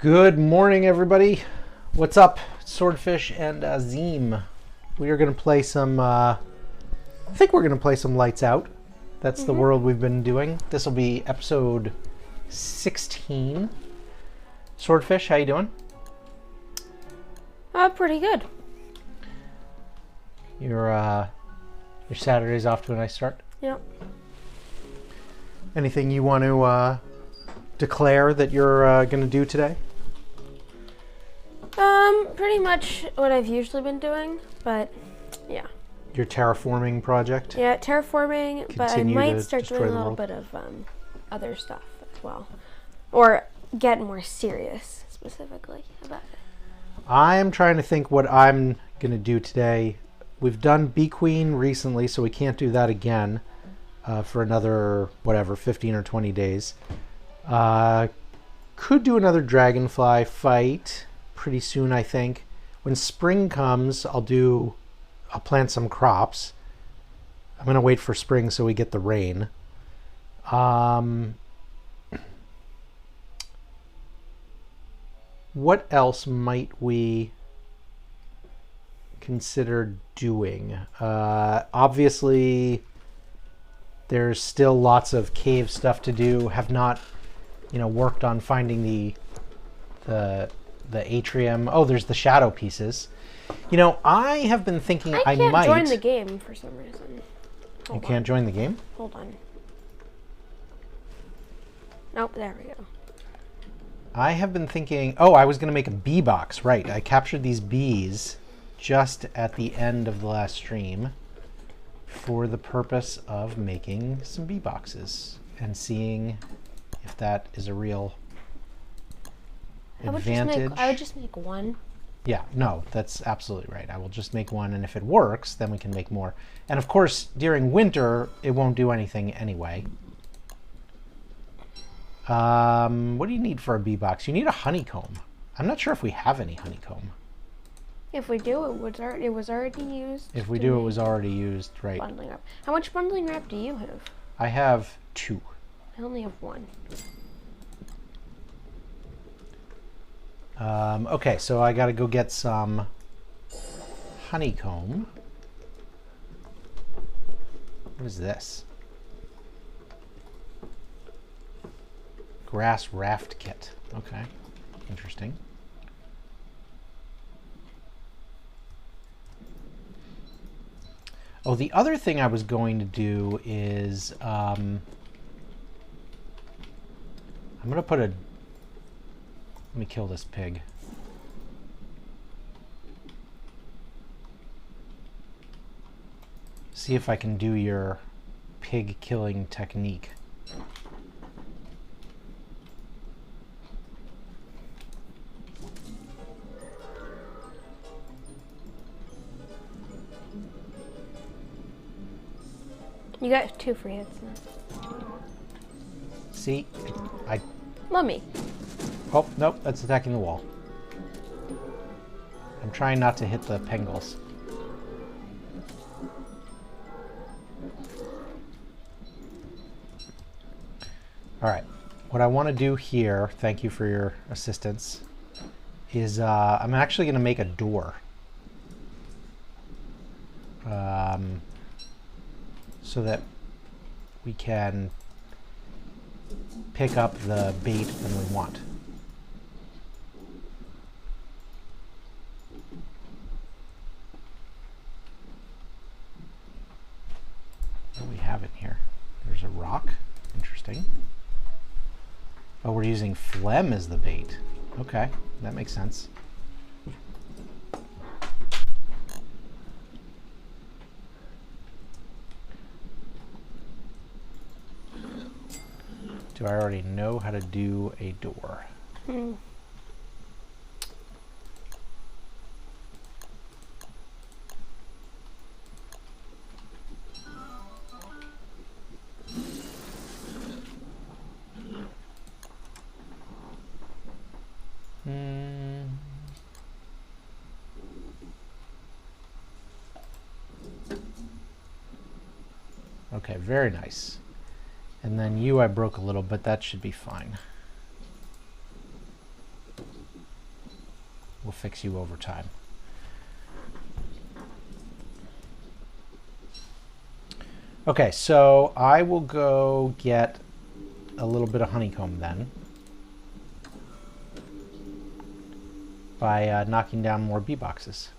Good morning, everybody. What's up? Swordfish and Azim. We are going to play some, I think we're going to play some Lights Out. That's the world we've been doing. This will be episode 16. Swordfish, how you doing? Pretty good. Your Saturday's off to a nice start? Yep. Anything you want to declare that you're going to do today? Pretty much what I've usually been doing, but yeah. Your terraforming project? Yeah, terraforming, but I Continue might to start destroy doing a the little world. bit of other stuff as well. Or get more serious, specifically, about it. I'm trying to think what I'm going to do today. We've done Bee Queen recently, so we can't do that again for another, 15 or 20 days. Could do another dragonfly fight pretty soon, I think. When spring comes, I'll plant some crops. I'm going to wait for spring so we get the rain. What else might we consider doing? Obviously, there's still lots of cave stuff to do. Have not, worked on finding the atrium. Oh, there's the shadow pieces. I have been thinking I can't might join the game for some reason. You can't join the game? Hold on. Nope, there we go. I have been thinking, I was going to make a bee box, right. I captured these bees just at the end of the last stream for the purpose of making some bee boxes and seeing if that is a real advantage. I would just make one. Yeah, no, that's absolutely right. I will just make one, and if it works, then we can make more. And of course, during winter, it won't do anything anyway. What do you need for a bee box? You need a honeycomb. I'm not sure if we have any honeycomb. If we do, it was already used. If we do, it was already used, right? Bundling wrap. How much bundling wrap do you have? I have 2. I only have 1. Okay, so I got to go get some honeycomb. What is this? Grass raft kit. Okay, interesting. Oh, the other thing I was going to do is I'm going to put a... Let me kill this pig. See if I can do your pig killing technique. You got 2 free hits now. See? Let me. Oh, nope, that's attacking the wall. I'm trying not to hit the pengals. Alright, what I want to do here, thank you for your assistance, is I'm actually going to make a door. So that we can pick up the bait when we want. What do we have in here? There's a rock. Interesting. Oh, we're using phlegm as the bait. Okay, that makes sense. Do I already know how to do a door? Okay, very nice. And then you I broke a little, but that should be fine. We'll fix you over time. Okay, so I will go get a little bit of honeycomb then by knocking down more bee boxes.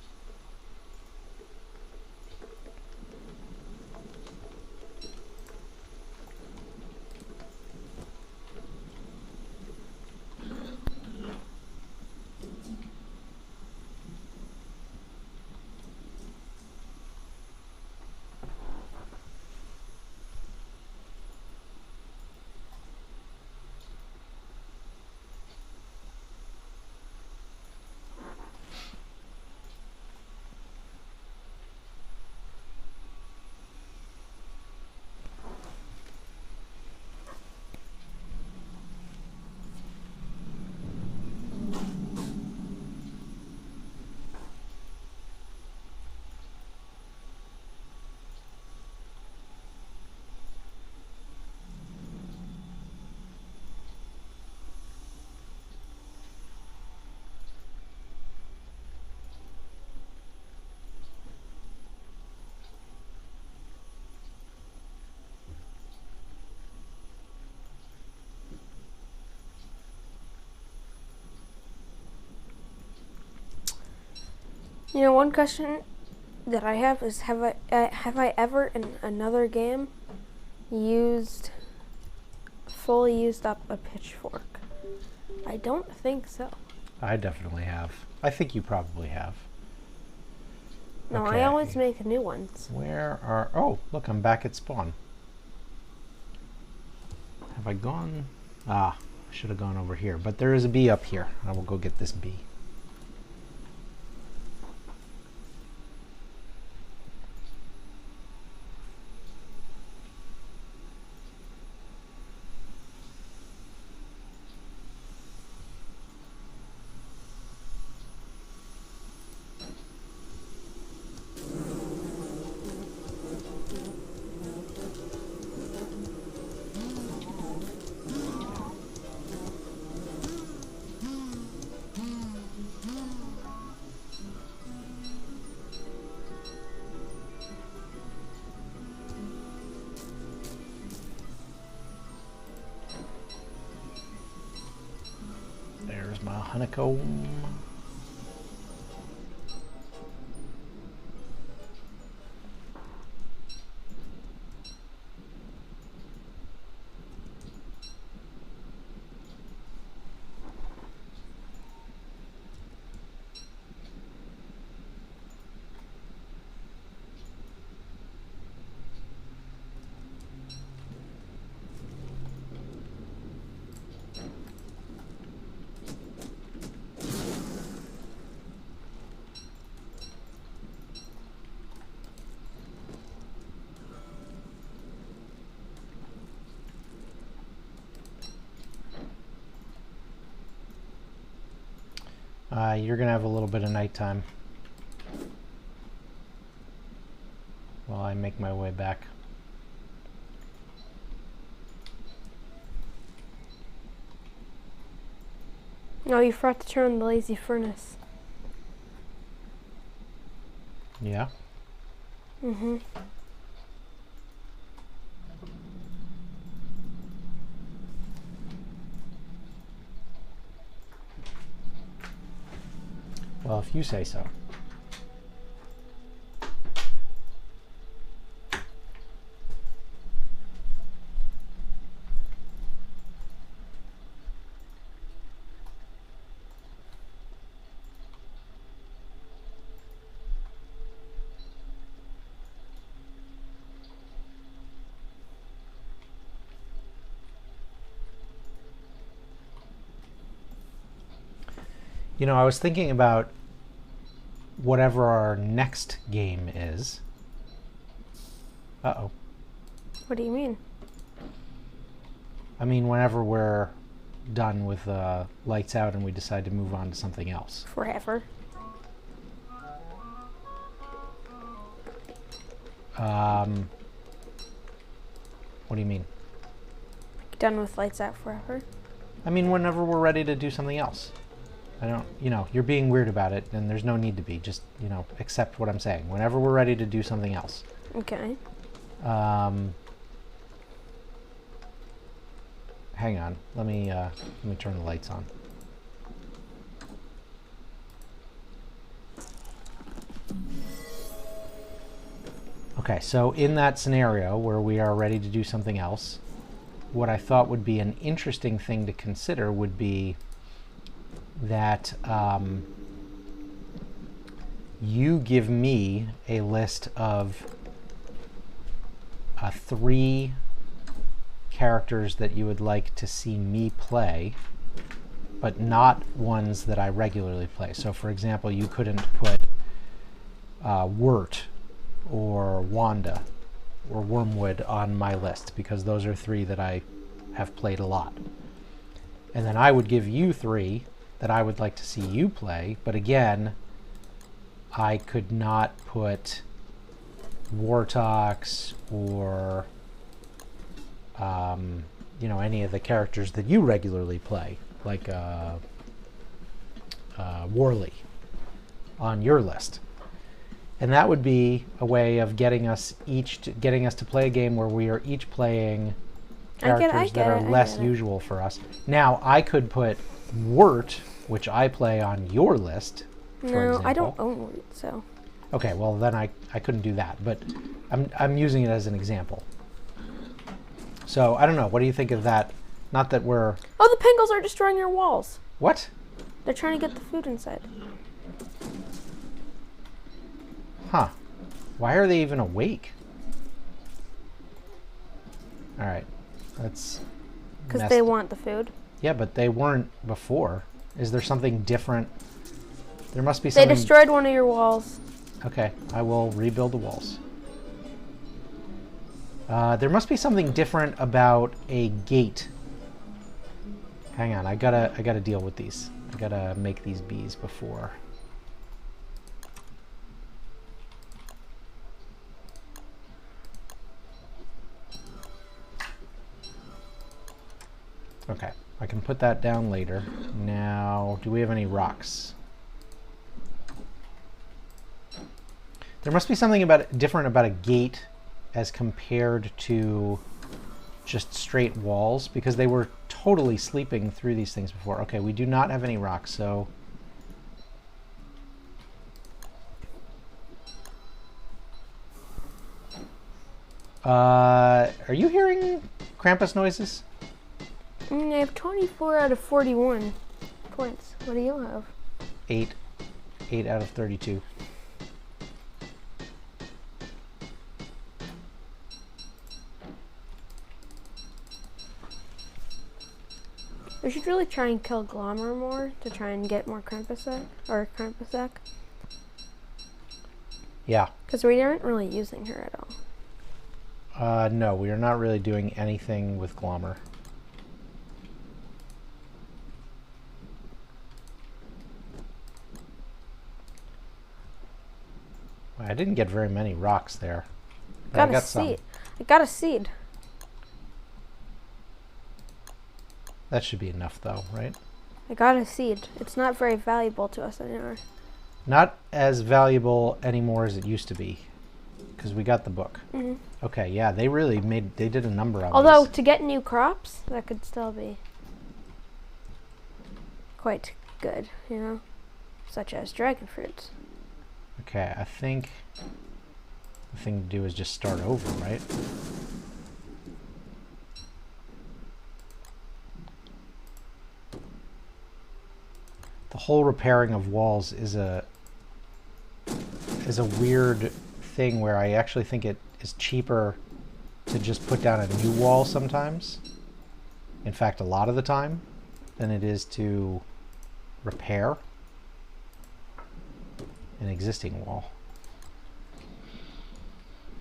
You know, one question that I have is, have I ever in another game fully used up a pitchfork? I don't think so. I definitely have. I think you probably have. No, Okay. I always make new ones. Where are... Oh, look, I'm back at spawn. Have I gone... Ah, I should have gone over here. But there is a bee up here. I will go get this bee. There's my honeycomb. You're going to have a little bit of nighttime while I make my way back. No, you forgot to turn on the lazy furnace. Yeah? Mm-hmm. Well, if you say so. You know, I was thinking about whatever our next game is. Uh-oh. What do you mean? I mean, whenever we're done with lights out and we decide to move on to something else. Forever. What do you mean? Done with lights out forever? I mean, whenever we're ready to do something else. I don't, you're being weird about it, and there's no need to be. Just, accept what I'm saying. Whenever we're ready to do something else. Okay. Hang on. Let me turn the lights on. Okay, so in that scenario where we are ready to do something else, what I thought would be an interesting thing to consider would be that you give me a list of 3 characters that you would like to see me play, but not ones that I regularly play. So, for example, you couldn't put Wirt or Wanda or Wormwood on my list because those are 3 that I have played a lot. And then I would give you 3 that I would like to see you play, but again, I could not put Wartox or any of the characters that you regularly play, like Worley, on your list. And that would be a way of getting us to play a game where we are each playing characters that are less usual for us. Now, I could put Wirt, which I play, on your list, for example. No, I don't own Wirt, so. Okay, well then I couldn't do that, but I'm using it as an example. So I don't know. What do you think of that? Not that we're. Oh, the Pangolins are destroying your walls. What? They're trying to get the food inside. Huh. Why are they even awake? All right. That's. Because they want the food. Yeah, but they weren't before. Is there something different? There must be something. They destroyed one of your walls. Okay, I will rebuild the walls. There must be something different about a gate. Hang on, I gotta deal with these. I gotta make these bees before. Okay, I can put that down later. Now, do we have any rocks? There must be something different about a gate as compared to just straight walls, because they were totally sleeping through these things before. Okay, we do not have any rocks, so... are you hearing Krampus noises? I have 24 out of 41 points. What do you have? 8 out of 32. We should really try and kill Glommer more to try and get more Krampusek. Yeah. Because we aren't really using her at all. No, we are not really doing anything with Glommer. I didn't get very many rocks there. I got a seed. I got a seed. That should be enough, though, right? I got a seed. It's not very valuable to us anymore. Not as valuable anymore as it used to be, because we got the book. Mm-hmm. Okay, yeah, they did a number on Although, these. to get new crops, that could still be quite good, such as dragon fruits. Okay, I think the thing to do is just start over, right? The whole repairing of walls is a weird thing where I actually think it is cheaper to just put down a new wall sometimes. In fact, a lot of the time, than it is to repair an existing wall.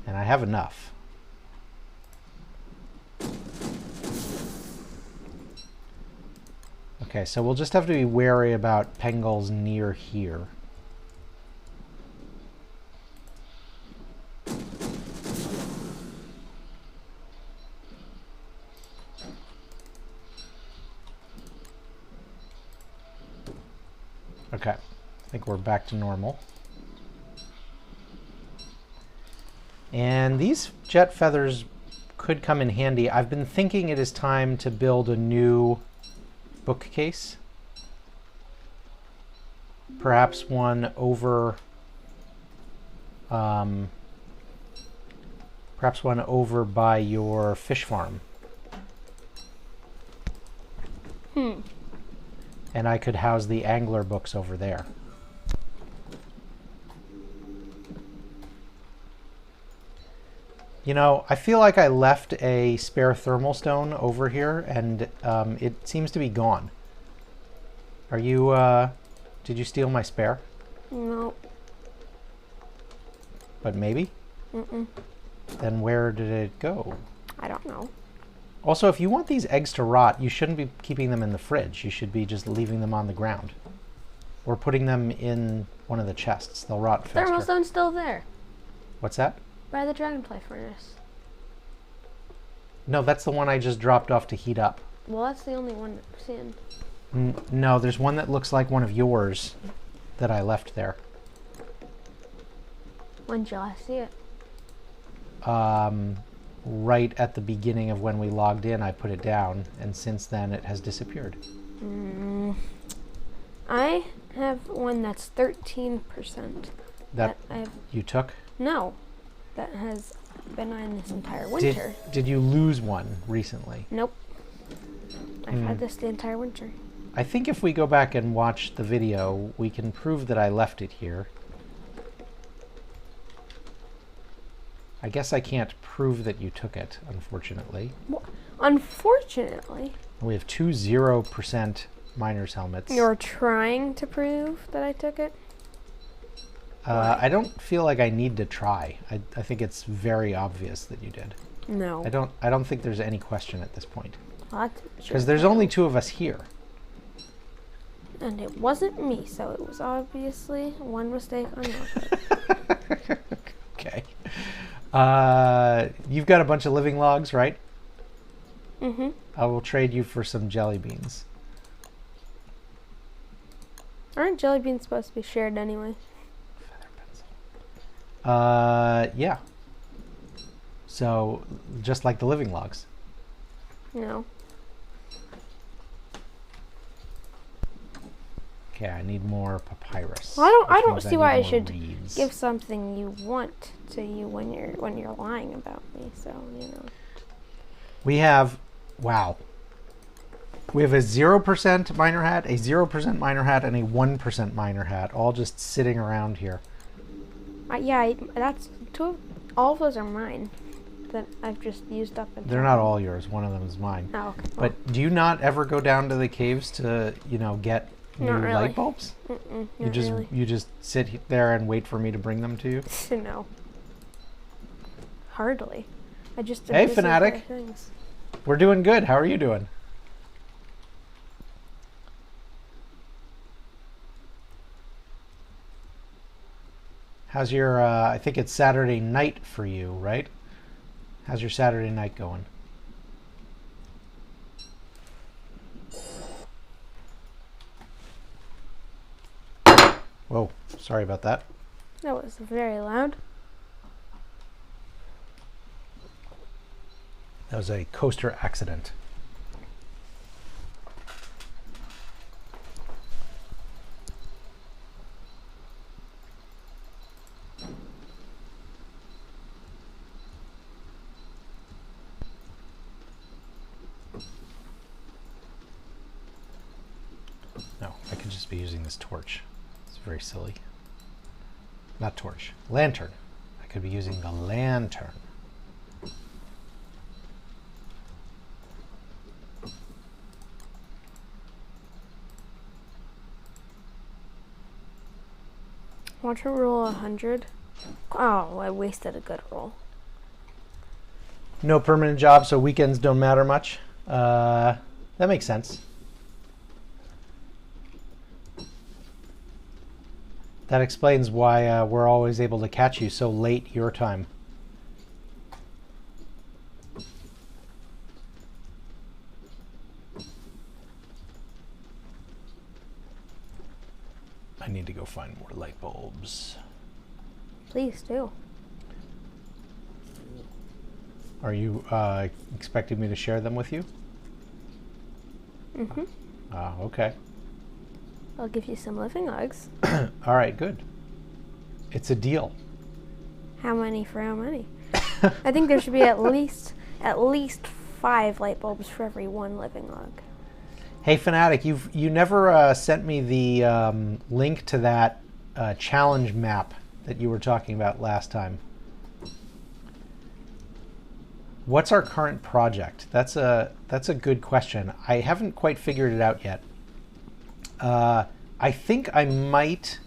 And I have enough. Okay, so we'll just have to be wary about Pangolins near here. Okay. I think we're back to normal. And these jet feathers could come in handy. I've been thinking it is time to build a new bookcase. Perhaps one over by your fish farm. And I could house the angler books over there. You know, I feel like I left a spare thermal stone over here, and it seems to be gone. Are you, did you steal my spare? No. But maybe? Mm-mm. Then where did it go? I don't know. Also, if you want these eggs to rot, you shouldn't be keeping them in the fridge. You should be just leaving them on the ground. Or putting them in one of the chests. They'll rot faster. Thermal stone's still there. What's that? By the dragonfly furnace. No, that's the one I just dropped off to heat up. Well, that's the only one I've seen. No, there's one that looks like one of yours that I left there. When did I see it? Right at the beginning of when we logged in, I put it down, and since then it has disappeared. I have one that's 13%. That I've you took? No, that has been on this entire winter. Did you lose one recently? Nope. I've had this the entire winter. I think if we go back and watch the video, we can prove that I left it here. I guess I can't prove that you took it, unfortunately. Well, unfortunately. We have two 0% miner's helmets. You're trying to prove that I took it? I don't feel like I need to try. I think it's very obvious that you did. No. I don't think there's any question at this point. What? Because there's only two of us here. And it wasn't me, so it was obviously one mistake on your part. Okay. You've got a bunch of living logs, right? Mm-hmm. I will trade you for some jelly beans. Aren't jelly beans supposed to be shared anyway? Feather pencil. Yeah. So, just like the living logs. No. Okay, I need more papyrus. Well, I don't which see means why I need should more reeds. give something you want to you when you're lying about me. So We have, wow. We have a 0% miner hat, a 0% miner hat, and a 1% miner hat, all just sitting around here. That's two. All of those are mine that I've just used up. They're not all yours. One of them is mine. Oh, okay. But do you not ever go down to the caves to, get new Not really. light bulbs? You just sit there and wait for me to bring them to you? No. Hardly. I just. Hey, Fanatic. Things. We're doing good. How are you doing? How's your, I think it's Saturday night for you, right? How's your Saturday night going? Whoa, sorry about that. That was very loud. That was a coaster accident. No, I could just be using this torch. It's very silly. Not torch, lantern. I could be using the lantern. Want to roll 100? Oh, I wasted a good roll. No permanent job, so weekends don't matter much. That makes sense. That explains why we're always able to catch you so late your time. I need to go find more light bulbs. Please do. Are you expecting me to share them with you? Mm-hmm. Okay. I'll give you some living logs. All right, good. It's a deal. How many for how many? I think there should be at least 5 light bulbs for every 1 living log. Hey, Fanatic, you never sent me the link to that challenge map that you were talking about last time. What's our current project? That's a good question. I haven't quite figured it out yet. I think I might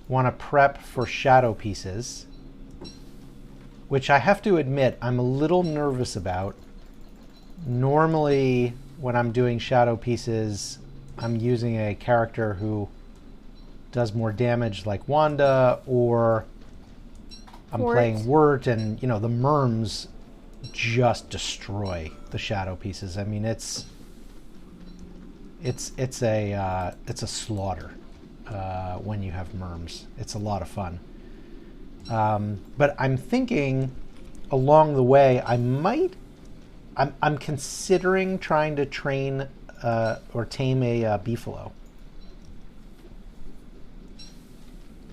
want to prep for shadow pieces, which I have to admit I'm a little nervous about. Normally, when I'm doing shadow pieces, I'm using a character who does more damage like Wanda, or I'm playing Wirt, and the merms just destroy the shadow pieces. I mean, it's a slaughter when you have merms. It's a lot of fun. But I'm thinking along the way, I'm considering trying to train or tame a beefalo.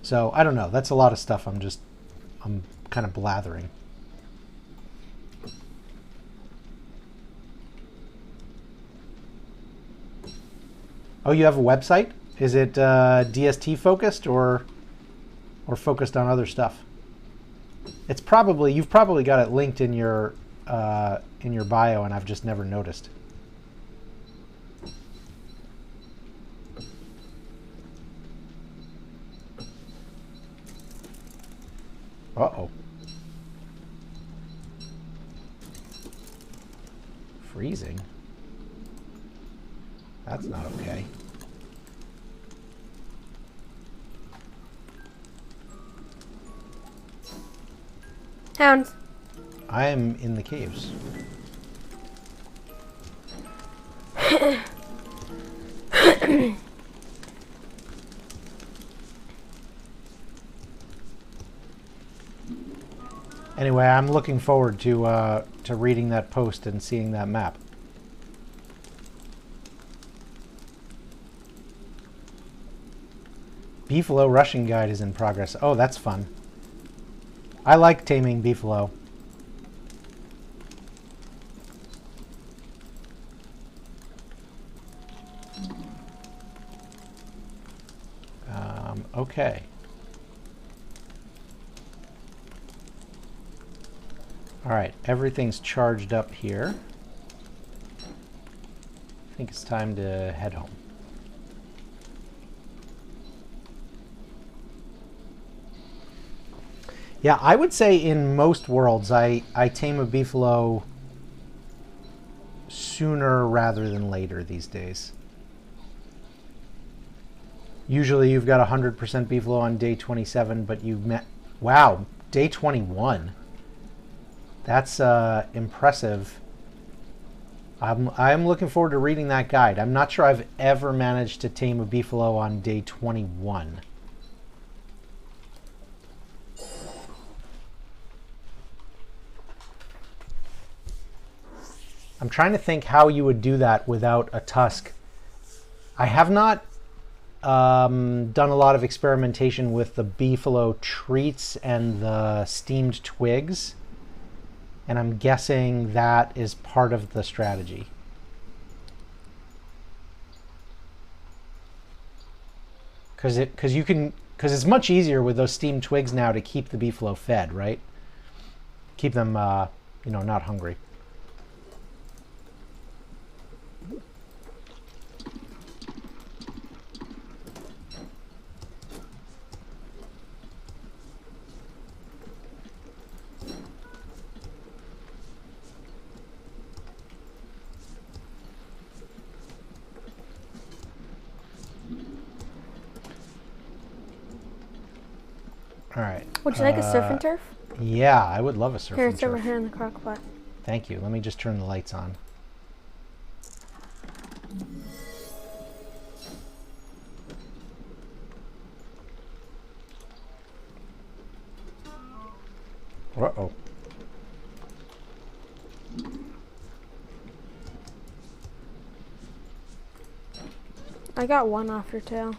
So I don't know. That's a lot of stuff. I'm kind of blathering. Oh, you have a website? Is it DST focused or focused on other stuff? You've probably got it linked in your bio, and I've just never noticed. Uh-oh. Freezing? That's not okay. Hounds. I am in the caves. Anyway, I'm looking forward to reading that post and seeing that map. Beefalo rushing guide is in progress. Oh, that's fun. I like taming beefalo. Okay. All right, everything's charged up here. I think it's time to head home. Yeah, I would say in most worlds, I tame a beefalo sooner rather than later these days. Usually you've got 100% beefalo on day 27, but you've met... Wow, day 21. That's impressive. I'm looking forward to reading that guide. I'm not sure I've ever managed to tame a beefalo on day 21. I'm trying to think how you would do that without a tusk. I have not done a lot of experimentation with the beefalo treats and the steamed twigs, and I'm guessing that is part of the strategy. Because it's much easier with those steamed twigs now to keep the beefalo fed, right? Keep them, not hungry. All right. Would you like a surf and turf? Yeah, I would love a surf Here, and it's turf. over here in the crock pot. Thank you. Let me just turn the lights on. Uh-oh. I got one off your tail.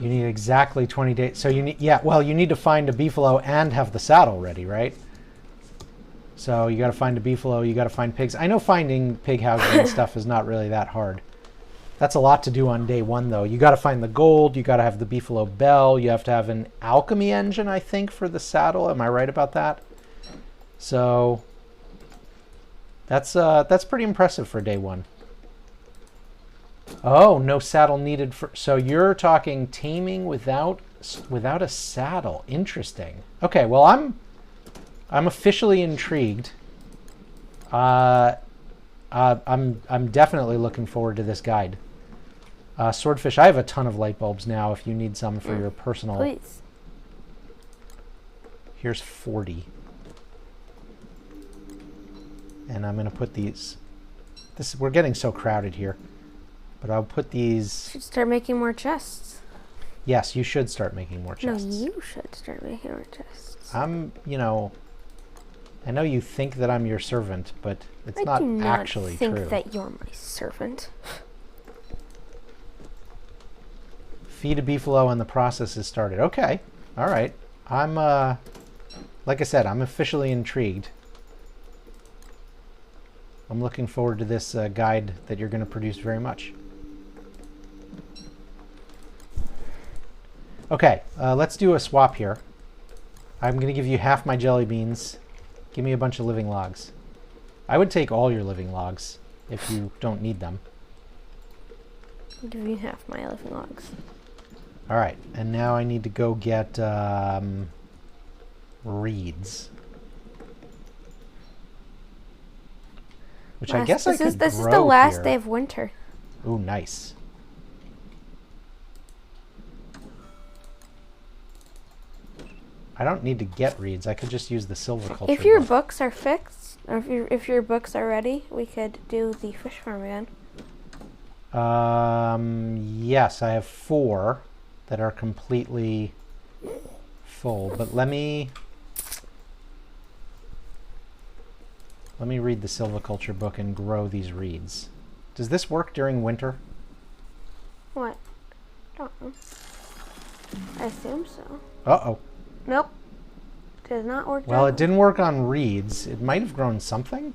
You need exactly 20 days. So you need, yeah, well, you need to find a beefalo and have the saddle ready, right? So you got to find a beefalo, you got to find pigs. I know finding pig houses and stuff is not really that hard. That's a lot to do on day one, though. You got to find the gold, you got to have the beefalo bell, you have to have an alchemy engine, I think, for the saddle. Am I right about that? So that's pretty impressive for day one. Oh, no saddle needed for... So you're talking taming without a saddle. Interesting. Okay, well, I'm officially intrigued. I'm definitely looking forward to this guide. Swordfish, I have a ton of light bulbs now if you need some for your personal... Please. Here's 40. And I'm going to put these... We're getting so crowded here. But I'll put these... Should start making more chests. Yes, you should start making more chests. No, you should start making more chests. You know... I know you think that I'm your servant, but it's not actually true. I think that you're my servant. Feed a beefalo and the process is started. Okay. All right. I'm, like I said, I'm officially intrigued. I'm looking forward to this guide that you're going to produce very much. Okay, let's do a swap here. I'm going to give you half my jelly beans. Give me a bunch of living logs. I would take all your living logs if you don't need them. I'll give you half my living logs. All right, and now I need to go get reeds. Which I guess I could This is grow the last here. day of winter. Ooh, nice. I don't need to get reeds. I could just use the silviculture. If your book. books are fixed, or if your books are ready, we could do the fish farm again. Yes, I have 4 that are completely full. But let me read the silviculture book and grow these reeds. Does this work during winter? What? Don't know. I assume so. Uh-oh. Nope. Does not work. Well, it didn't work on reeds. It might have grown something.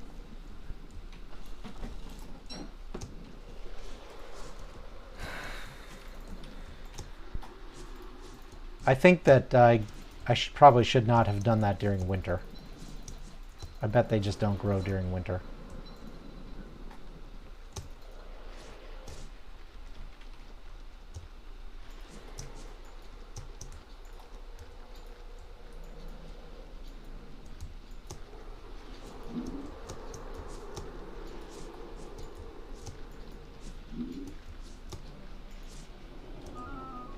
I think that I probably should not have done that during winter. I bet they just don't grow during winter.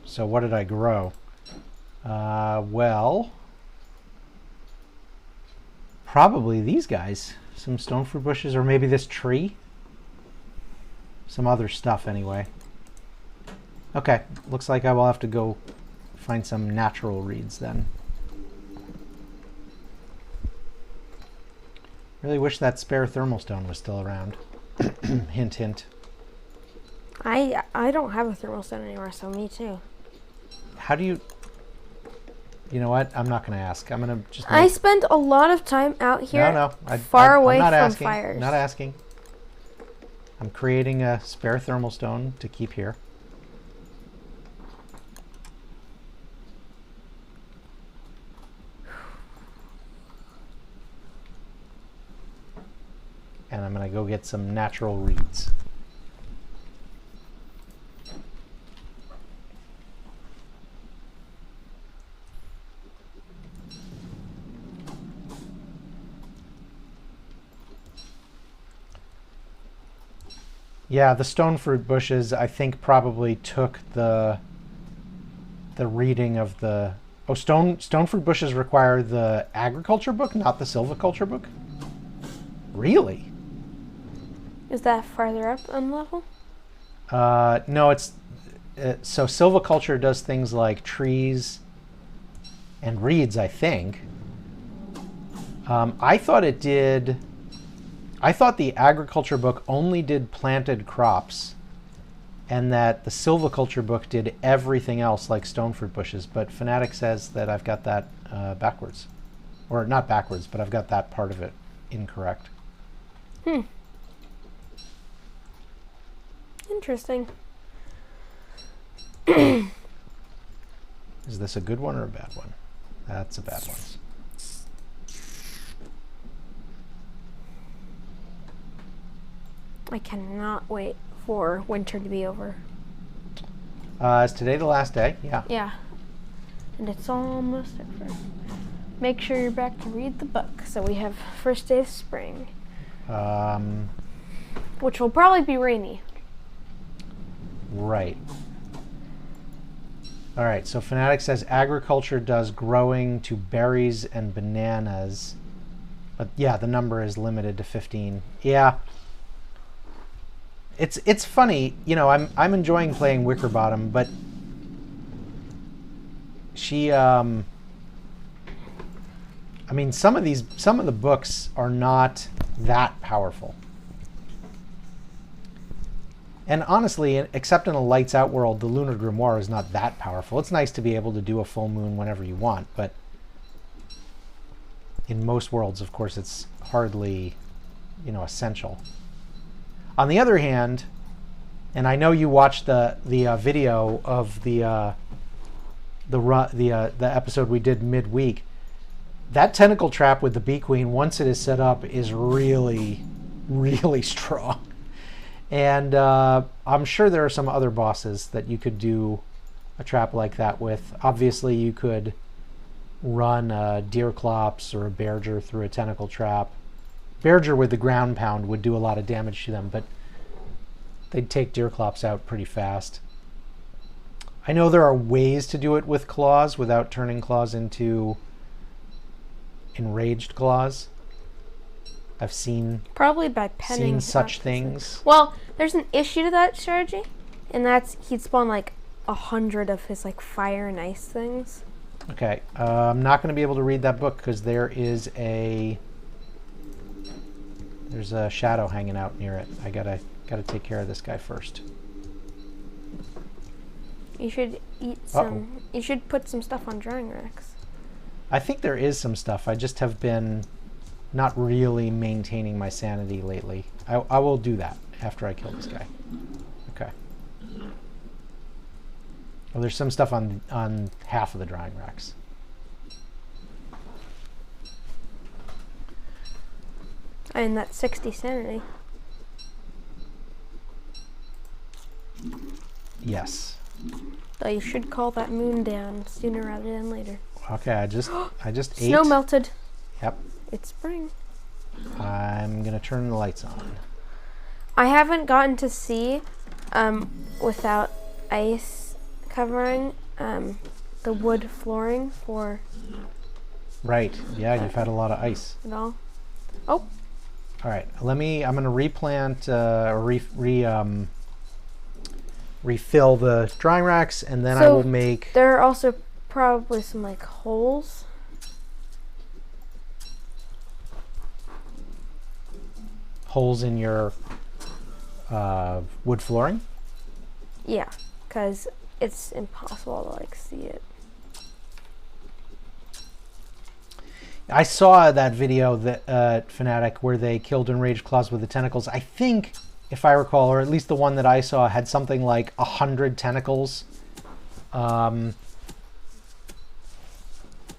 So what did I grow? Well, probably these guys. Some stone fruit bushes, or maybe this tree. Some other stuff anyway. Okay, looks like I will have to go find some natural reeds then. Really wish that spare thermal stone was still around. Hint, hint. I don't have a thermal stone anymore, so me too. How do you... You know what? I'm not going to ask. I'm going to just... I spend a lot of time out here far away from fires. I'm not asking. I'm creating a spare thermal stone to keep here. And I'm going to go get some natural reeds. Yeah, the stone fruit bushes, I think, probably took the reading of the... Oh, stone fruit bushes require the agriculture book, not the silviculture book? Really? Is that farther up on level? No, it's... so silviculture does things like trees and reeds, I think. I thought it did. I thought the agriculture book only did planted crops, and that the silviculture book did everything else like stone fruit bushes. But Fanatic says that I've got that backwards. Or not backwards, but I've got that part of it incorrect. Interesting. Is this a good one or a bad one? That's a bad one. I cannot wait for winter to be over. Is today the last day? Yeah. Yeah. And it's almost over. Make sure you're back to read the book. So we have first day of spring. Which will probably be rainy. Right. All right, so Fanatic says agriculture does growing to berries and bananas. But yeah, the number is limited to 15. Yeah. It's funny, you know, I'm enjoying playing Wickerbottom, but she I mean some of the books are not that powerful. And honestly, except in a lights out world, the Lunar Grimoire is not that powerful. It's nice to be able to do a full moon whenever you want, but in most worlds, of course, it's hardly, you know, essential. On the other hand, and I know you watched the video of the episode we did midweek, that tentacle trap with the Bee Queen, once it is set up, is really, really strong. And I'm sure there are some other bosses that you could do a trap like that with. Obviously, you could run a Deerclops or a Bearger through a tentacle trap. Bearger with the ground pound would do a lot of damage to them, but they'd take Deerclops out pretty fast. I know there are ways to do it with claws without turning claws into enraged claws. I've seen probably by penning such things. Well, there's an issue to that strategy, and that's he'd spawn like 100 of his like fire and ice things. Okay, I'm not going to be able to read that book because there's a shadow hanging out near it. I gotta take care of this guy first. You should eat some. You should put some stuff on drying racks. I think there is some stuff. I just have been not really maintaining my sanity lately. I will do that after I kill this guy. Okay. Well, there's some stuff on half of the drying racks. And that's 60 sanity. Yes. So you should call that moon down sooner rather than later. Okay, I just ate. Snow melted. Yep. It's spring. I'm gonna turn the lights on. I haven't gotten to see, without ice covering, the wood flooring for. Right. Yeah, you've had a lot of ice. At all. Oh. All right. I'm gonna replant refill the drying racks, and then I will make. There are also probably some like holes. Holes in your wood flooring? Yeah, because it's impossible to like see it. I saw that video that Fanatic where they killed enraged claws with the tentacles. I think, if I recall, or at least the one that I saw, had something like 100 tentacles.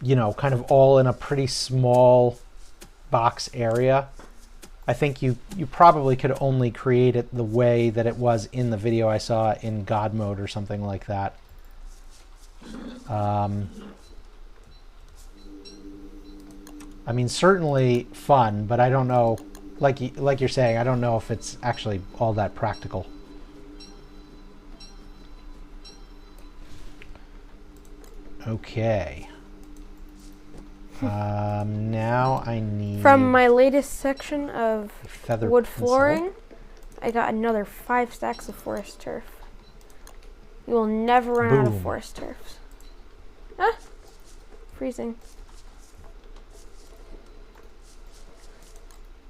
You know, kind of all in a pretty small box area. I think you probably could only create it the way that it was in the video I saw in God mode or something like that. I mean, certainly fun, but I don't know, like you're saying, I don't know if it's actually all that practical. Okay. Now I need... From my latest section of wood pencil. flooring, I got another 5 stacks of forest turf. You will never run out of forest turfs. freezing.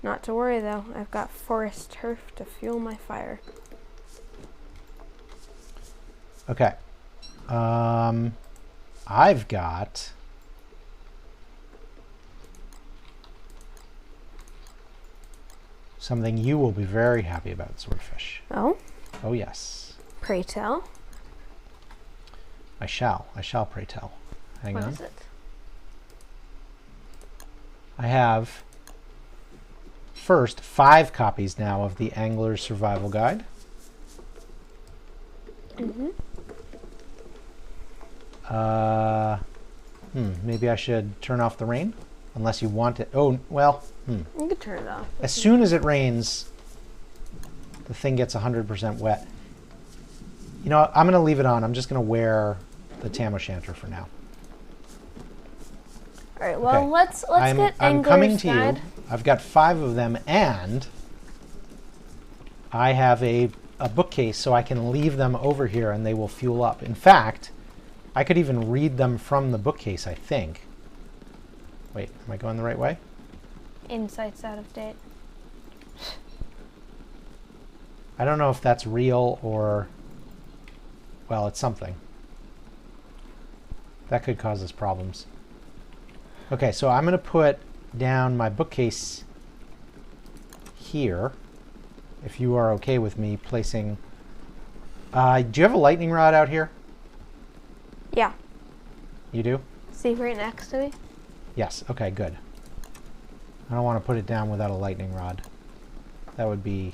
Not to worry though, I've got forest turf to fuel my fire. Okay. I've got something you will be very happy about, Swordfish. Oh? Oh, yes. Pray tell. I shall pray tell. Hang on. What is it? I have, first, 5 copies now of the Angler's Survival Guide. Maybe I should turn off the rain, unless you want it. Oh, well, You can turn it off. As soon as it rains, the thing gets 100% wet. You know, I'm going to leave it on. I'm just going to wear the tam o' shanter for now. All right. Well, Okay. let's get I'm coming Angler's to Guide. you. I've got 5 of them, and I have a bookcase, so I can leave them over here, and they will fuel up. In fact, I could even read them from the bookcase, I think. Wait, am I going the right way? Insight's out of date. I don't know if that's real or... Well, it's something. That could cause us problems. Okay, so I'm going to put down my bookcase here, if you are okay with me placing... do you have a lightning rod out here? Yeah. You do? See right next to me? Yes. Okay, good. I don't want to put it down without a lightning rod. That would be...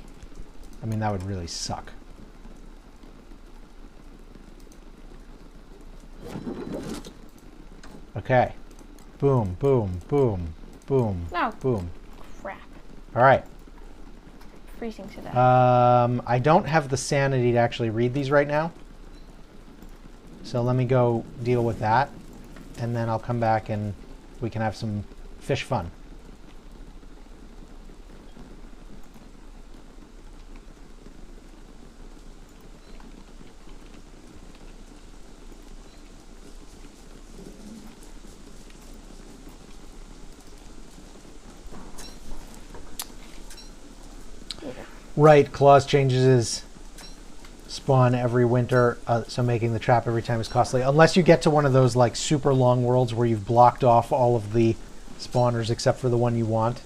I mean, that would really suck. Okay. Boom, boom, boom, boom, Oh, boom. crap. All right. Freezing to death. I don't have the sanity to actually read these right now. So let me go deal with that. And then I'll come back and we can have some fish fun. Right, Claus changes his spawn every winter, so making the trap every time is costly. Unless you get to one of those like super long worlds where you've blocked off all of the spawners except for the one you want.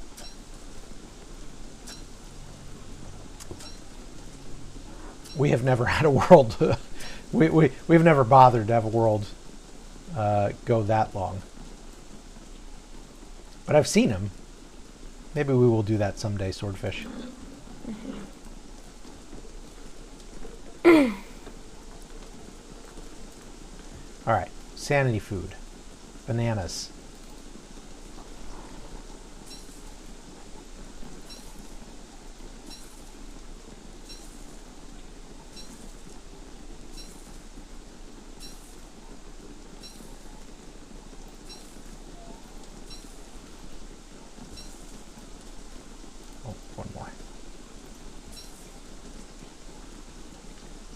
We have never had a world. We've never bothered to have a world go that long. But I've seen them. Maybe we will do that someday, Swordfish. All right, sanity food, bananas. Oh, one more.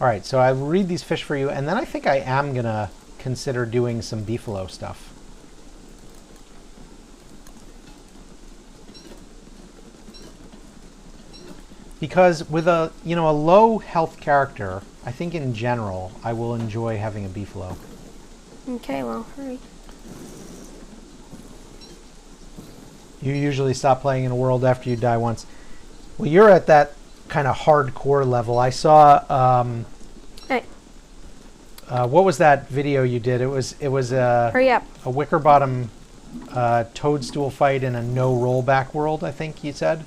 All right, so I will read these fish for you, and then I think I am gonna consider doing some beefalo stuff. Because with a a low health character, I think in general I will enjoy having a beefalo. Okay, well, hurry. You usually stop playing in a world after you die once. Well, you're at that kind of hardcore level. I saw Hey, what was that video you did? It was hurry up. a wicker bottom toadstool fight in a no rollback world, I think you said.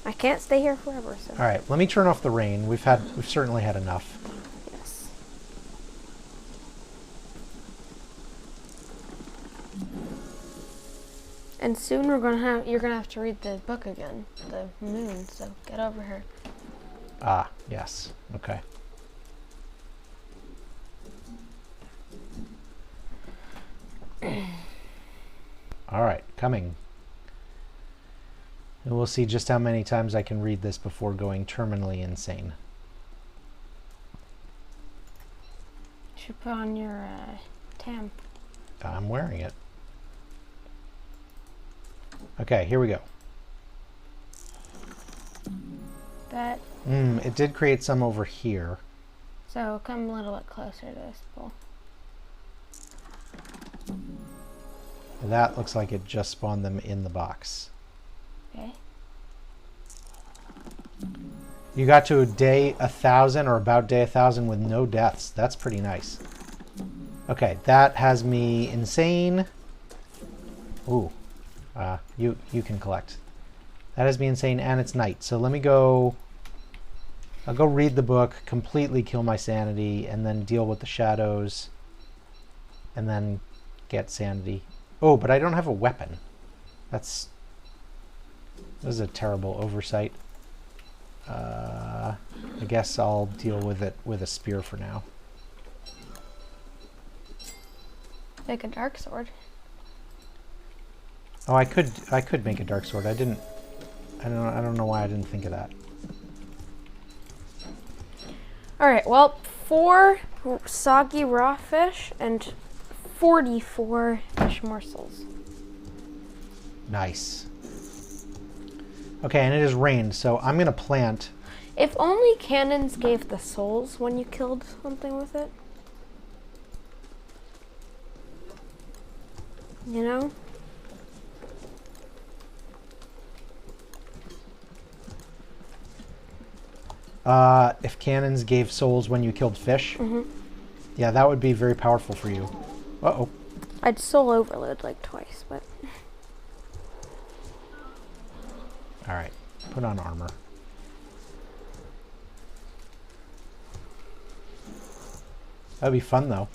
I can't stay here forever, so. All right, let me turn off the rain. We've certainly had enough. Yes. And soon you're gonna have to read the book again, the moon. So get over here. Ah, yes. Okay. All right, coming. And we'll see just how many times I can read this before going terminally insane. You should put on your tam. I'm wearing it. Okay, here we go. That. It did create some over here. So come a little bit closer to this bowl. That looks like it just spawned them in the box. Okay. You got to day 1,000 or about day 1,000 with no deaths. That's pretty nice. Okay, that has me insane. Ooh, you can collect. That has me insane, and it's night. So let me go. I'll go read the book, completely kill my sanity, and then deal with the shadows, and then get sanity. Oh, but I don't have a weapon. This is a terrible oversight. I guess I'll deal with it with a spear for now. Make a dark sword. Oh, I could make a dark sword. I don't know why I didn't think of that. All right. Well, 4 soggy raw fish and 44 fish morsels. Nice. Okay, and it has rained, so I'm gonna plant. If only cannons gave the souls when you killed something with it. You know? If cannons gave souls when you killed fish, yeah, that would be very powerful for you. Uh-oh. I'd soul overload like twice, but... All right, put on armor. That'd be fun, though.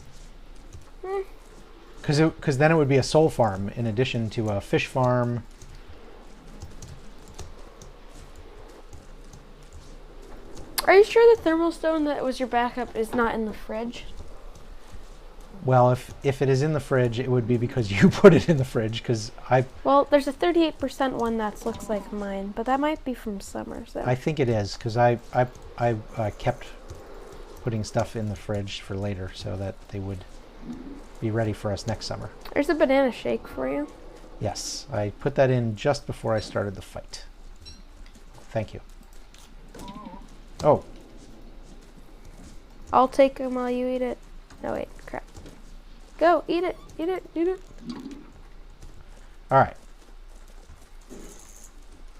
Because then it would be a soul farm in addition to a fish farm. Are you sure the thermal stone that was your backup is not in the fridge? Well, if it is in the fridge, it would be because you put it in the fridge, because I... Well, there's a 38% one that looks like mine, but that might be from summer, so... I think it is, because I kept putting stuff in the fridge for later so that they would be ready for us next summer. There's a banana shake for you. Yes, I put that in just before I started the fight. Thank you. Oh. I'll take them while you eat it. No, wait, crap. Go, eat it, eat it, eat it. All right.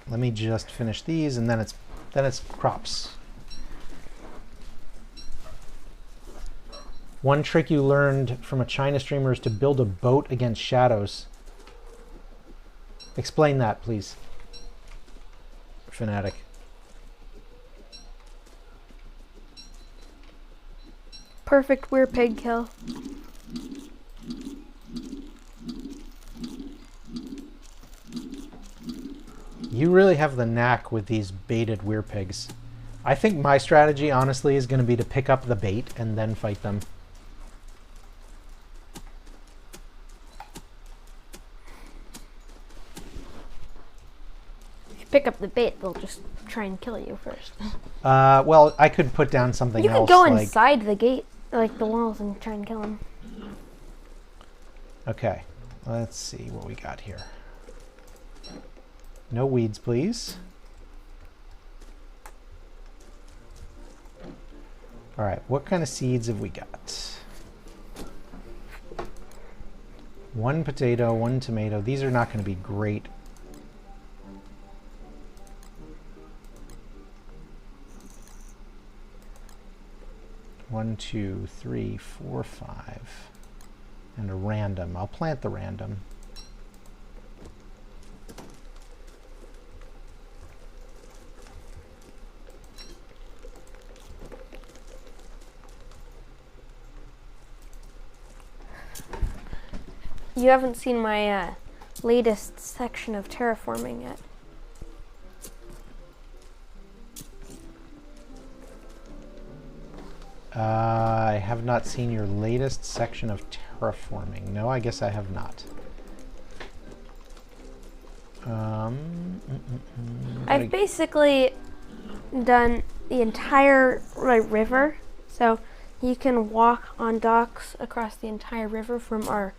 Let me just finish these, and then it's crops. One trick you learned from a China streamer is to build a boat against shadows. Explain that, please. Fanatic. Perfect weird pig kill. You really have the knack with these baited weir pigs. I think my strategy, honestly, is going to be to pick up the bait and then fight them. If you pick up the bait, they'll just try and kill you first. Well, I could put down something else. You could go inside the gate, like the walls, and try and kill them. Okay, let's see what we got here. No weeds, please. All right, what kind of seeds have we got? 1 potato, 1 tomato. These are not going to be great. One, 2, 3, 4, 5. And a random. I'll plant the random. You haven't seen my latest section of terraforming yet. I have not seen your latest section of terraforming. No, I guess I have not. I've basically done the entire river, so you can walk on docks across the entire river from our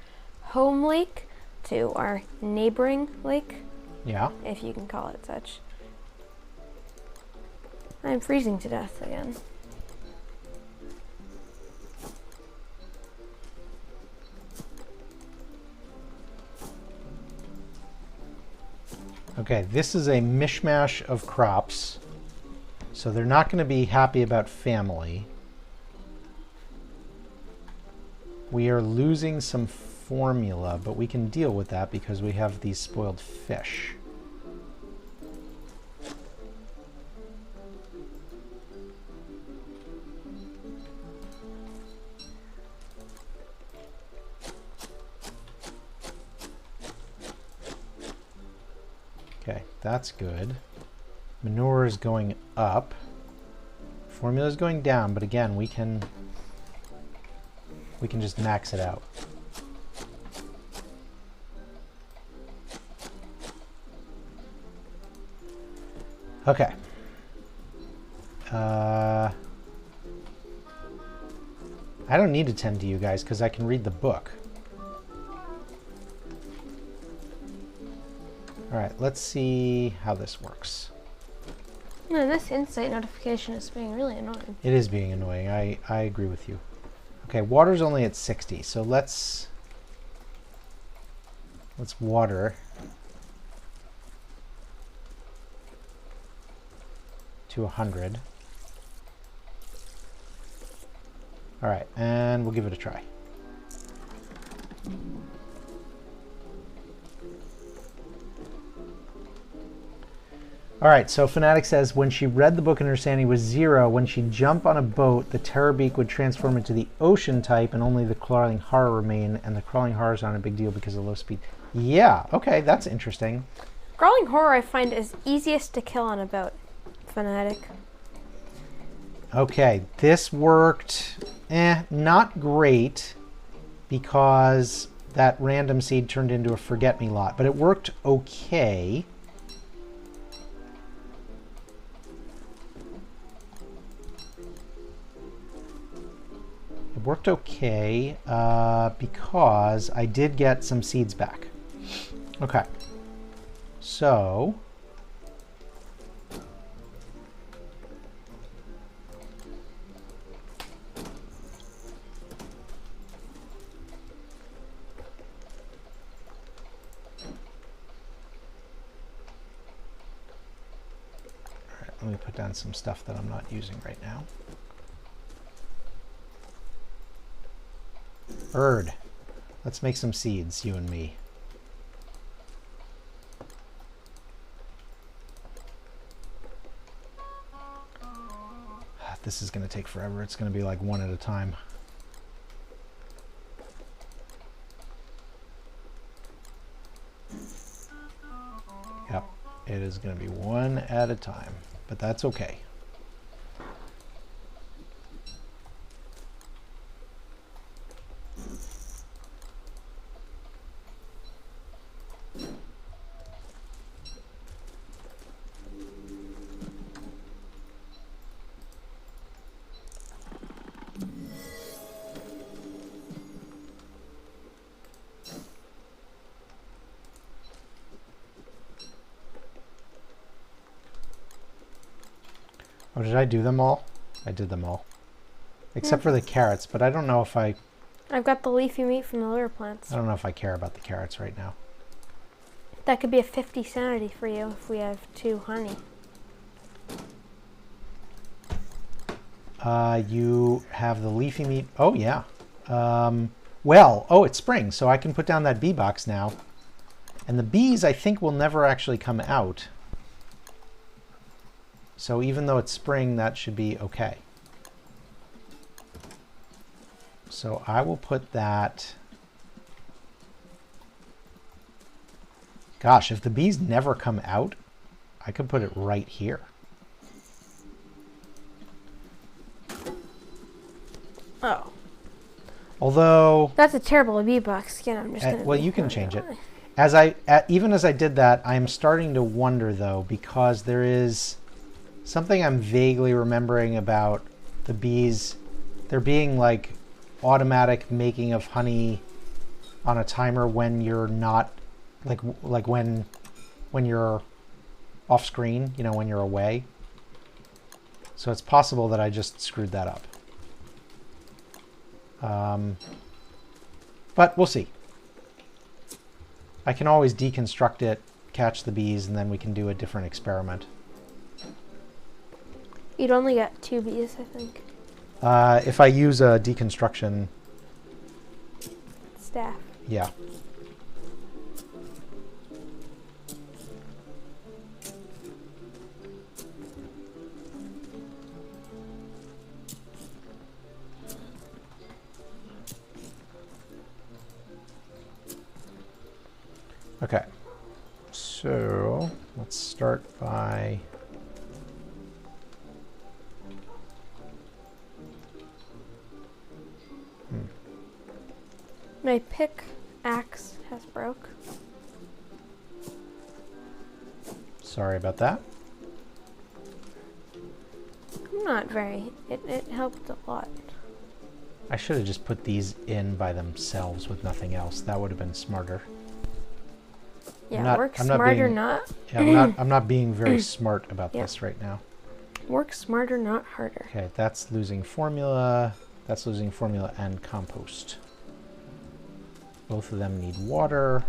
home lake to our neighboring lake, Yeah. if you can call it such. I'm freezing to death again. Okay, this is a mishmash of crops, so they're not going to be happy about family. We are losing some formula, but we can deal with that because we have these spoiled fish. Okay, that's good. Manure is going up. Formula is going down, but again, we can just max it out. Okay. I don't need to tend to you guys because I can read the book. All right, let's see how this works. No, this insight notification is being really annoying. It is being annoying. I agree with you. Okay, water's only at 60, so let's water to 100. All right, and we'll give it a try. All right, so Fanatic says, when she read the book and her sanity was 0, when she'd jump on a boat, the Terrorbeak would transform into the ocean type and only the crawling horror remain, and the crawling horrors aren't a big deal because of low speed. Yeah, okay, that's interesting. Crawling horror I find is easiest to kill on a boat, Fanatic. Okay, this worked, not great because that random seed turned into a forget-me-lot, but it worked okay. It worked okay because I did get some seeds back. Okay, so let me put down some stuff that I'm not using right now. Bird. Let's make some seeds, you and me. This is going to take forever. It's going to be like one at a time. Yep, it is going to be one at a time, but that's okay. Oh, did I do them all? I did them all. Except for the carrots, but I don't know if I've got the leafy meat from the lure plants. I don't know if I care about the carrots right now. That could be a 50 sanity for you if we have 2 honey. You have the leafy meat. Oh, yeah. Well, oh, it's spring, so I can put down that bee box now. And the bees, I think, will never actually come out. So even though it's spring, that should be okay. So I will put that. Gosh, if the bees never come out, I could put it right here. Oh. Although that's a terrible bee box skin. I'm just gonna. well, you can honest. change it. Even as I did that, I am starting to wonder though, because there is something I'm vaguely remembering about the bees. There being like automatic making of honey on a timer when you're not, like when you're off screen, you know, when you're away. So it's possible that I just screwed that up. But we'll see. I can always deconstruct it, catch the bees, and then we can do a different experiment. You'd only get 2 bees, I think. If I use a deconstruction Staff. yeah. Okay, so let's start by My pickaxe has broke. sorry about that. I'm not very. It helped a lot. I should have just put these in by themselves with nothing else. That would have been smarter. Yeah, work I'm not smarter, being- not. Yeah, I'm not being very smart about this right now. Work smarter, not harder. Okay, that's losing formula. That's losing formula and compost. Both of them need water.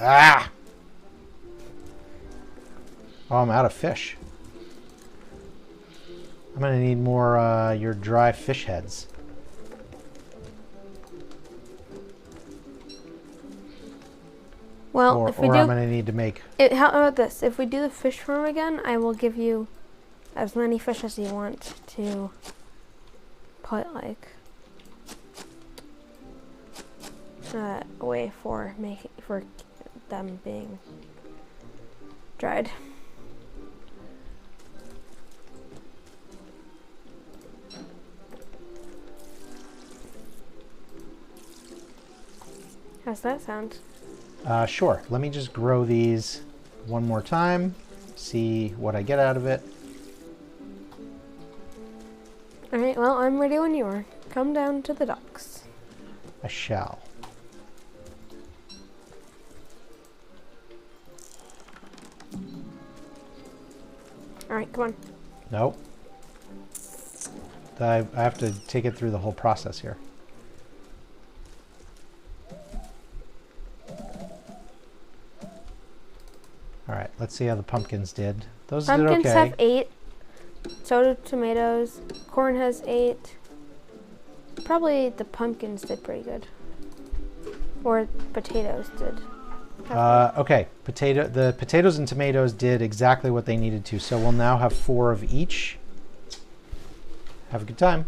Ah! Oh, I'm out of fish. I'm gonna need more your dry fish heads. Well, Or if we I'm do, gonna need to make... how about this? If we do the fish farm again, I will give you as many fish as you want to put like away for them being dried. How's that sound? Sure. Let me just grow these one more time. See what I get out of it. Alright, well, I'm ready when you are. Come down to the docks. I shall. Alright, come on. Nope. I have to take it through the whole process here. Alright, let's see how the pumpkins did. Those Pumpkins did okay. have 8. So do tomatoes. Corn has 8. Probably the pumpkins did pretty good. Or potatoes did. Okay, the potatoes and tomatoes did exactly what they needed to, so we'll now have 4 of each. Have a good time.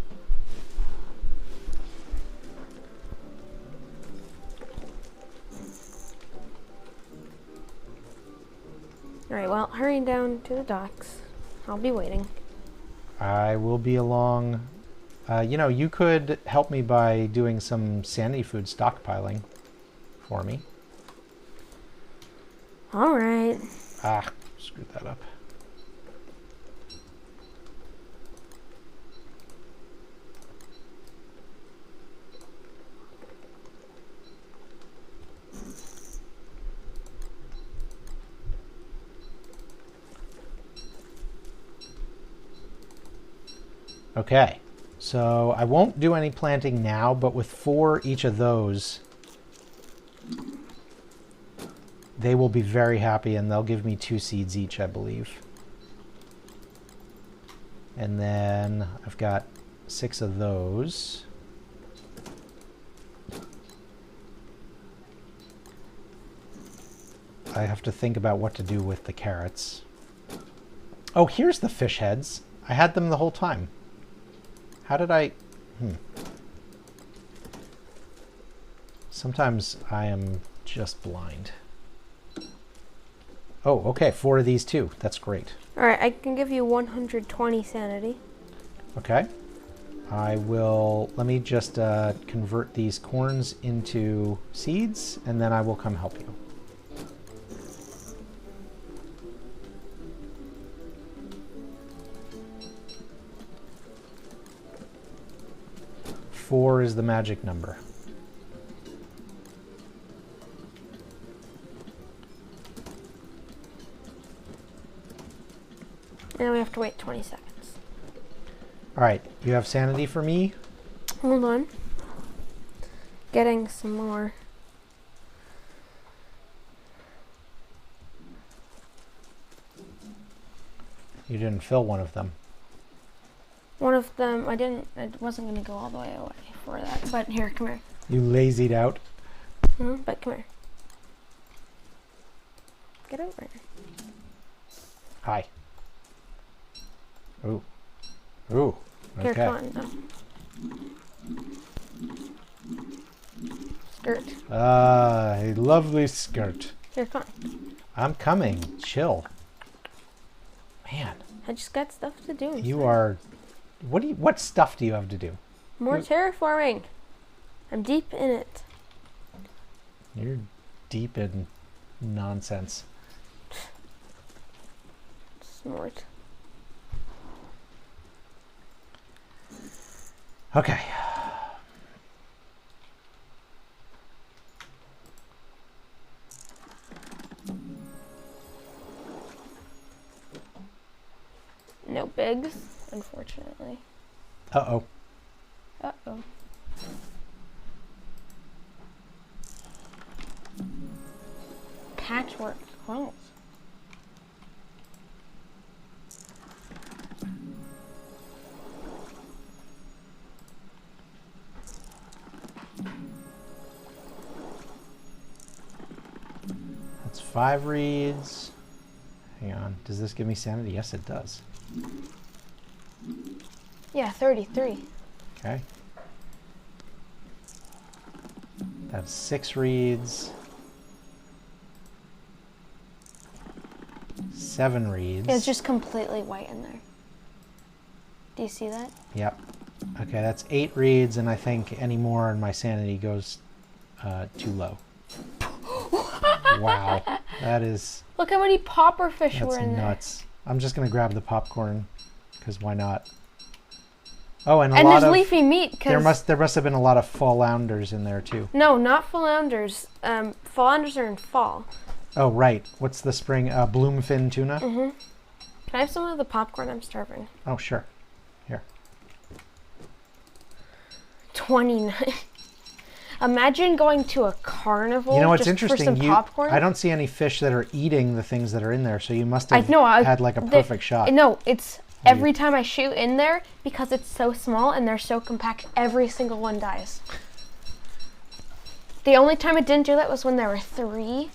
Alright, well, hurrying down to the docks. I'll be waiting. I will be along. You know, you could help me by doing some sanity food stockpiling for me. Alright. Ah, screwed that up. Okay, so I won't do any planting now, but with 4 each of those, they will be very happy and they'll give me 2 seeds each, I believe. And then I've got 6 of those. I have to think about what to do with the carrots. Oh, here's the fish heads. I had them the whole time. How did I... Sometimes I am just blind. Oh, okay, 4 of these too. That's great. Alright, I can give you 120 sanity. Okay. I will... Let me just convert these corns into seeds, and then I will come help you. 4 is the magic number. Now we have to wait 20 seconds. All right, you have sanity for me? Hold on. Getting some more. You didn't fill one of them. One of them, I wasn't going to go all the way away for that. But here, come here. You lazied out. But come here. Get over here. Hi. Ooh. Ooh. Here, Okay. come on. No. Skirt. Ah, a lovely skirt. Here, come on. I'm coming. Chill. Man, I just got stuff to do. you are. What stuff do you have to do? More terraforming. I'm deep in it. You're deep in nonsense. Snort. Okay. No bigs, unfortunately. Uh-oh. Uh-oh. Patchwork quilt. That's 5 reeds. Hang on. Does this give me sanity? Yes, it does. Yeah, 33. Okay. That's 6 reeds. 7 reeds. It's just completely white in there. Do you see that? Yep. Okay, that's 8 reeds, and I think any more and my sanity goes too low. Wow. That is... Look how many popper fish That's were in nuts. I'm just going to grab the popcorn, because why not? Oh, and there. And lot there's of... leafy meat. There must have been a lot of flounders in there, too. No, not flounders. Flounders are in fall. Oh, right. What's the spring? Bloomfin tuna? Mm-hmm. Can I have some of the popcorn? I'm starving. Oh, sure. Here. 29. Imagine going to a carnival You know what's just interesting? for some popcorn. I don't see any fish that are eating the things that are in there, so you must have I had like a perfect shot. No, it's every time I shoot in there, because it's so small and they're so compact, every single one dies. The only time it didn't do that was when there were 3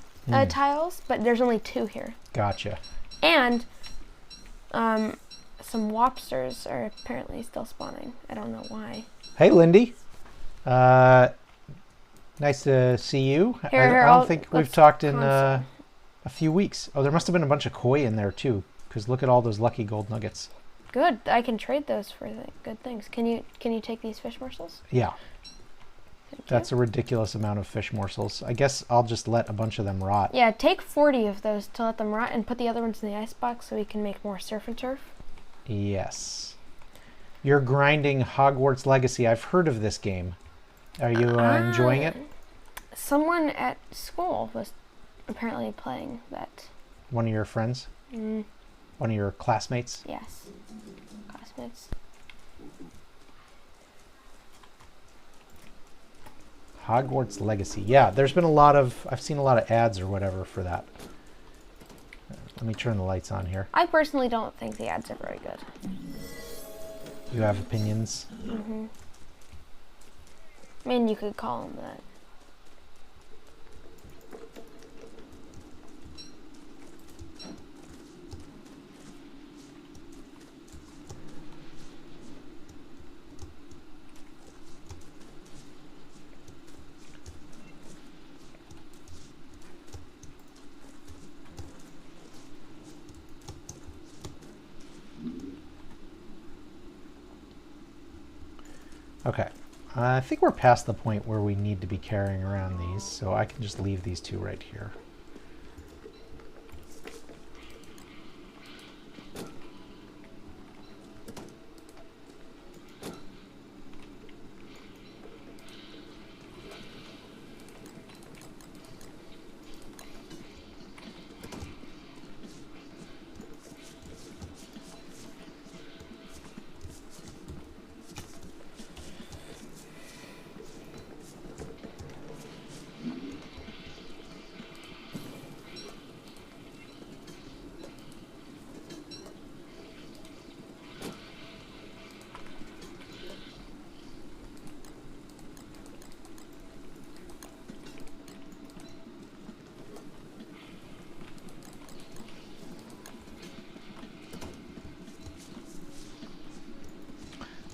tiles, but there's only 2 here. Gotcha. And some lobsters are apparently still spawning. I don't know why. Hey, Lindy. Nice to see you. Here, I don't think we've let's talked in a few weeks. Oh, there must have been a bunch of koi in there too, because look at all those lucky gold nuggets. Good. I can trade those for good things. Can you take these fish morsels? Yeah. Thank That's you. a ridiculous amount of fish morsels. I guess I'll just let a bunch of them rot. Yeah, take 40 of those to let them rot and put the other ones in the icebox so we can make more surf and turf. Yes. You're grinding Hogwarts Legacy. I've heard of this game. Are you enjoying it? Someone at school was apparently playing that. One of your friends? Mm, One of your classmates? yes. Classmates. Hogwarts Legacy. Yeah, there's been I've seen a lot of ads or whatever for that. Let me turn the lights on here. I personally don't think the ads are very good. You have opinions? Mm-hmm. I mean, you could call them that. Okay. I think we're past the point where we need to be carrying around these, so I can just leave these 2 right here.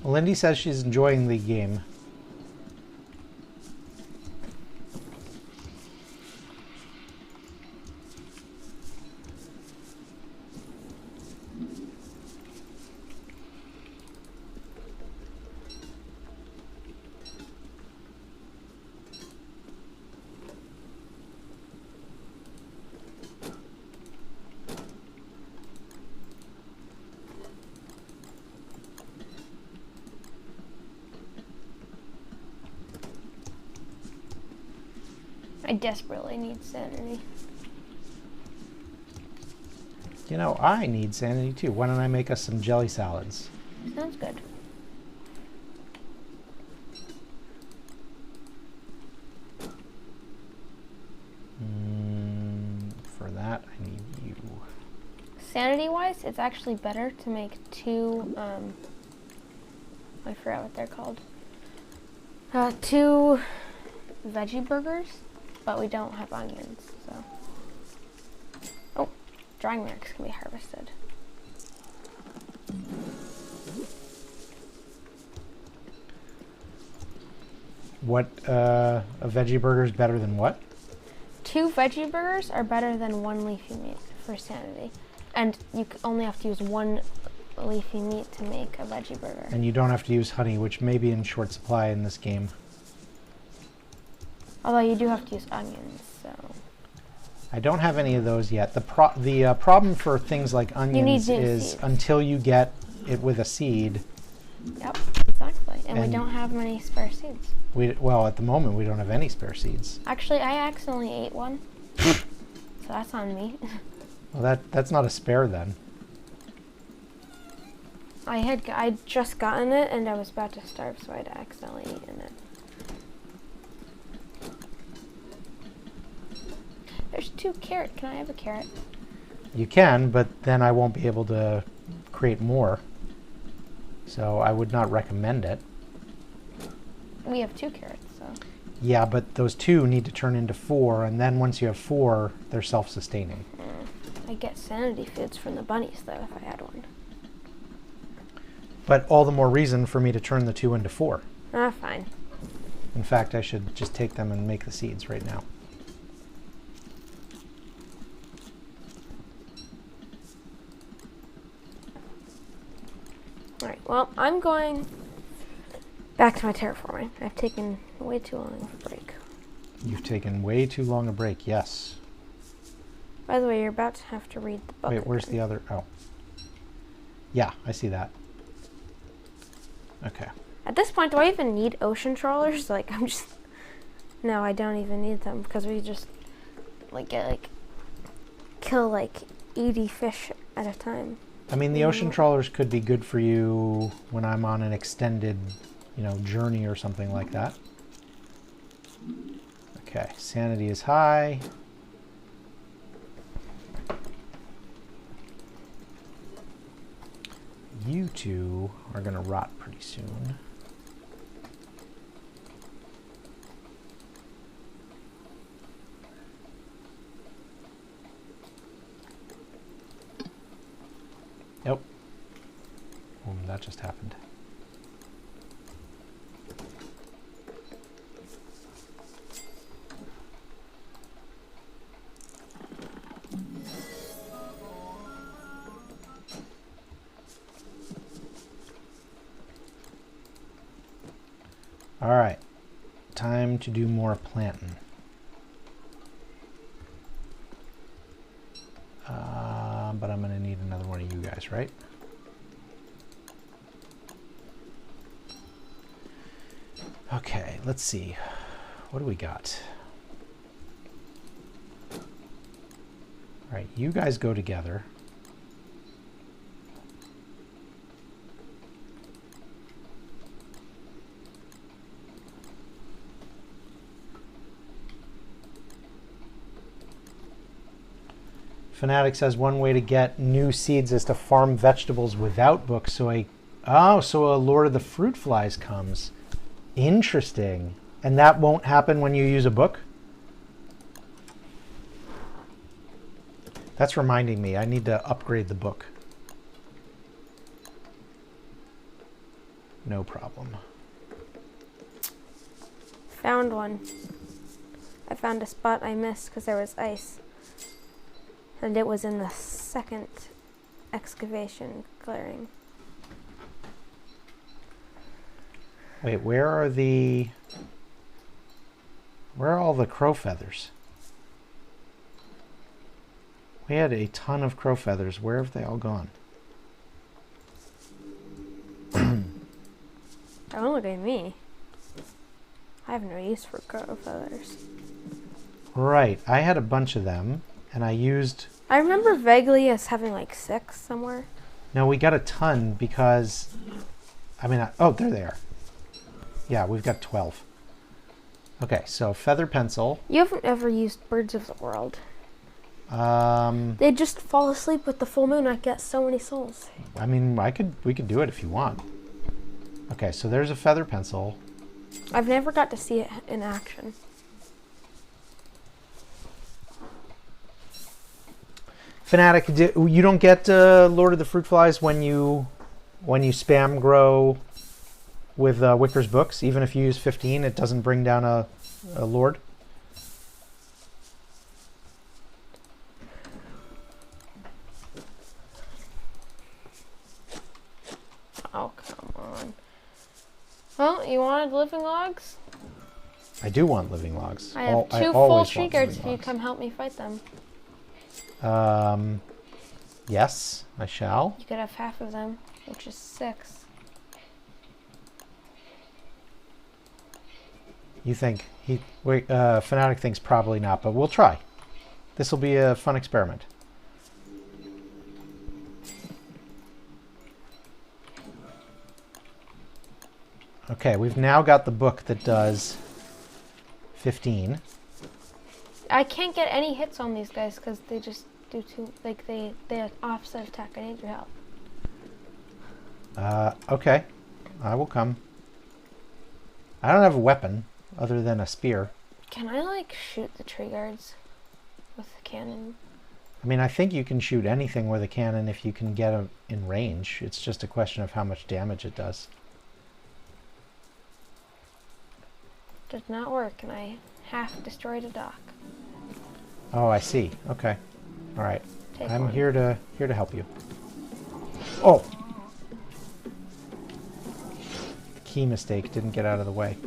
Lindy says she's enjoying the game. I desperately need sanity. You know, I need sanity too. Why don't I make us some jelly salads? Sounds good. For that, I need you. Sanity-wise, it's actually better to make two, I forgot what they're called. Two veggie burgers, but we don't have onions, so. Oh, drying mix can be harvested. What, a veggie burger is better than what? 2 veggie burgers are better than 1 leafy meat for sanity. And you only have to use 1 leafy meat to make a veggie burger. And you don't have to use honey, which may be in short supply in this game. Although you do have to use onions, so. I don't have any of those yet. The problem for things like onions is seeds. Until you get it with a seed. Yep, exactly. And we don't have many spare seeds. Well, at the moment, we don't have any spare seeds. Actually, I accidentally ate one. So that's on me. Well, that's not a spare then. I'd just gotten it and I was about to starve, so I'd accidentally eaten it. There's 2 carrot. Can I have a carrot? You can, but then I won't be able to create more. So I would not recommend it. We have 2 carrots, so. Yeah, but those 2 need to turn into 4, and then once you have 4, they're self-sustaining. I get sanity foods from the bunnies, though, if I had one. But all the more reason for me to turn the 2 into 4. Ah, fine. In fact, I should just take them and make the seeds right now. Alright, well, I'm going back to my terraforming. I've taken way too long of a break. You've taken way too long a break, yes. By the way, you're about to have to read the book. Wait, where's the other? Oh. Yeah, I see that. Okay. At this point, do I even need ocean trawlers? Like, I'm just... No, I don't even need them, because we just, kill, 80 fish at a time. I mean, the ocean trawlers could be good for you when I'm on an extended, journey or something like that. Okay, sanity is high. You 2 are going to rot pretty soon. Yep. That just happened. All right, time to do more planting. But I'm going to need another one of you guys, right? Okay, let's see. What do we got? All right, you guys go together. Fanatic says one way to get new seeds is to farm vegetables without books. So a Lord of the Fruit Flies comes. Interesting. And that won't happen when you use a book? That's reminding me. I need to upgrade the book. No problem. Found one. I found a spot I missed because there was ice. And it was in the second excavation clearing. Wait, where are all the crow feathers? We had a ton of crow feathers. Where have they all gone? Don't look at me. I have no use for crow feathers. Right, I had a bunch of them, and I used... I remember vaguely us having like 6 somewhere. No, we got a ton because... oh, there they are. Yeah, we've got 12. Okay, so feather pencil. You haven't ever used Birds of the World. They just fall asleep with the full moon. I get so many souls. I mean, we could do it if you want. Okay, so there's a feather pencil. I've never got to see it in action. Fanatic, you don't get Lord of the Fruit Flies when you spam grow with Wicker's books. Even if you use 15, it doesn't bring down a Lord. Oh, come on. Well, you wanted living logs? I do want living logs. I have 2 full tree guards if you come help me fight them. Yes, I shall. You could have half of them, which is 6. You think Fanatic thinks probably not, but we'll try. This will be a fun experiment. Okay, we've now got the book that does 15. I can't get any hits on these guys because they just do too, like they have offset attack. I need your help. Okay, I will come. I don't have a weapon other than a spear. Can I like shoot the tree guards with the cannon? I mean, I think you can shoot anything with a cannon if you can get them in range. It's just a question of how much damage it does. Did not work, and I half destroyed a dock. Oh, I see. Okay. All right. Take I'm one. here to help you. Oh. Key mistake. Didn't get out of the way.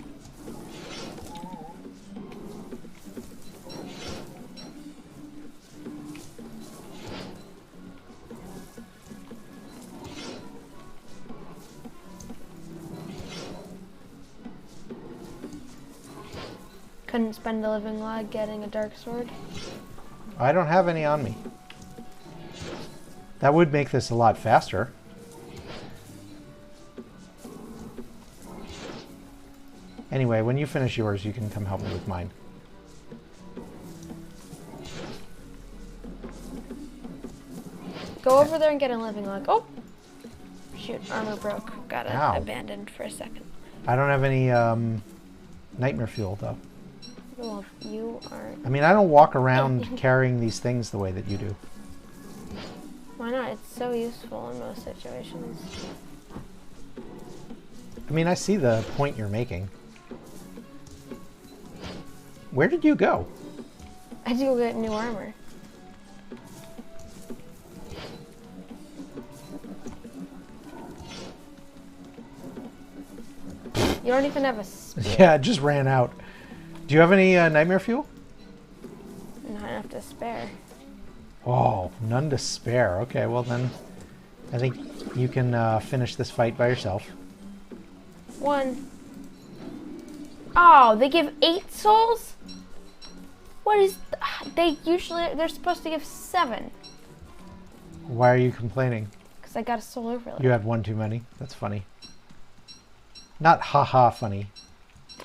Couldn't spend a living log getting a dark sword. I don't have any on me. That would make this a lot faster. Anyway, when you finish yours, you can come help me with mine. Go over there and get a living log. Oh! Shoot, armor broke. Got it Ow. abandoned for a second. I don't have any nightmare fuel, though. Well, you aren't. I mean, I don't walk around carrying these things the way that you do. Why not? It's so useful in most situations. I mean, I see the point you're making. Where did you go? I do get new armor. You don't even have a spear. Yeah, it just ran out. Do you have any nightmare fuel? Not enough to spare. Oh, none to spare. Okay, well then, I think you can finish this fight by yourself. 1. Oh, they give 8 souls? What is... They're supposed to give 7. Why are you complaining? Because I got a soul overlay. You had one too many. That's funny. Not haha funny.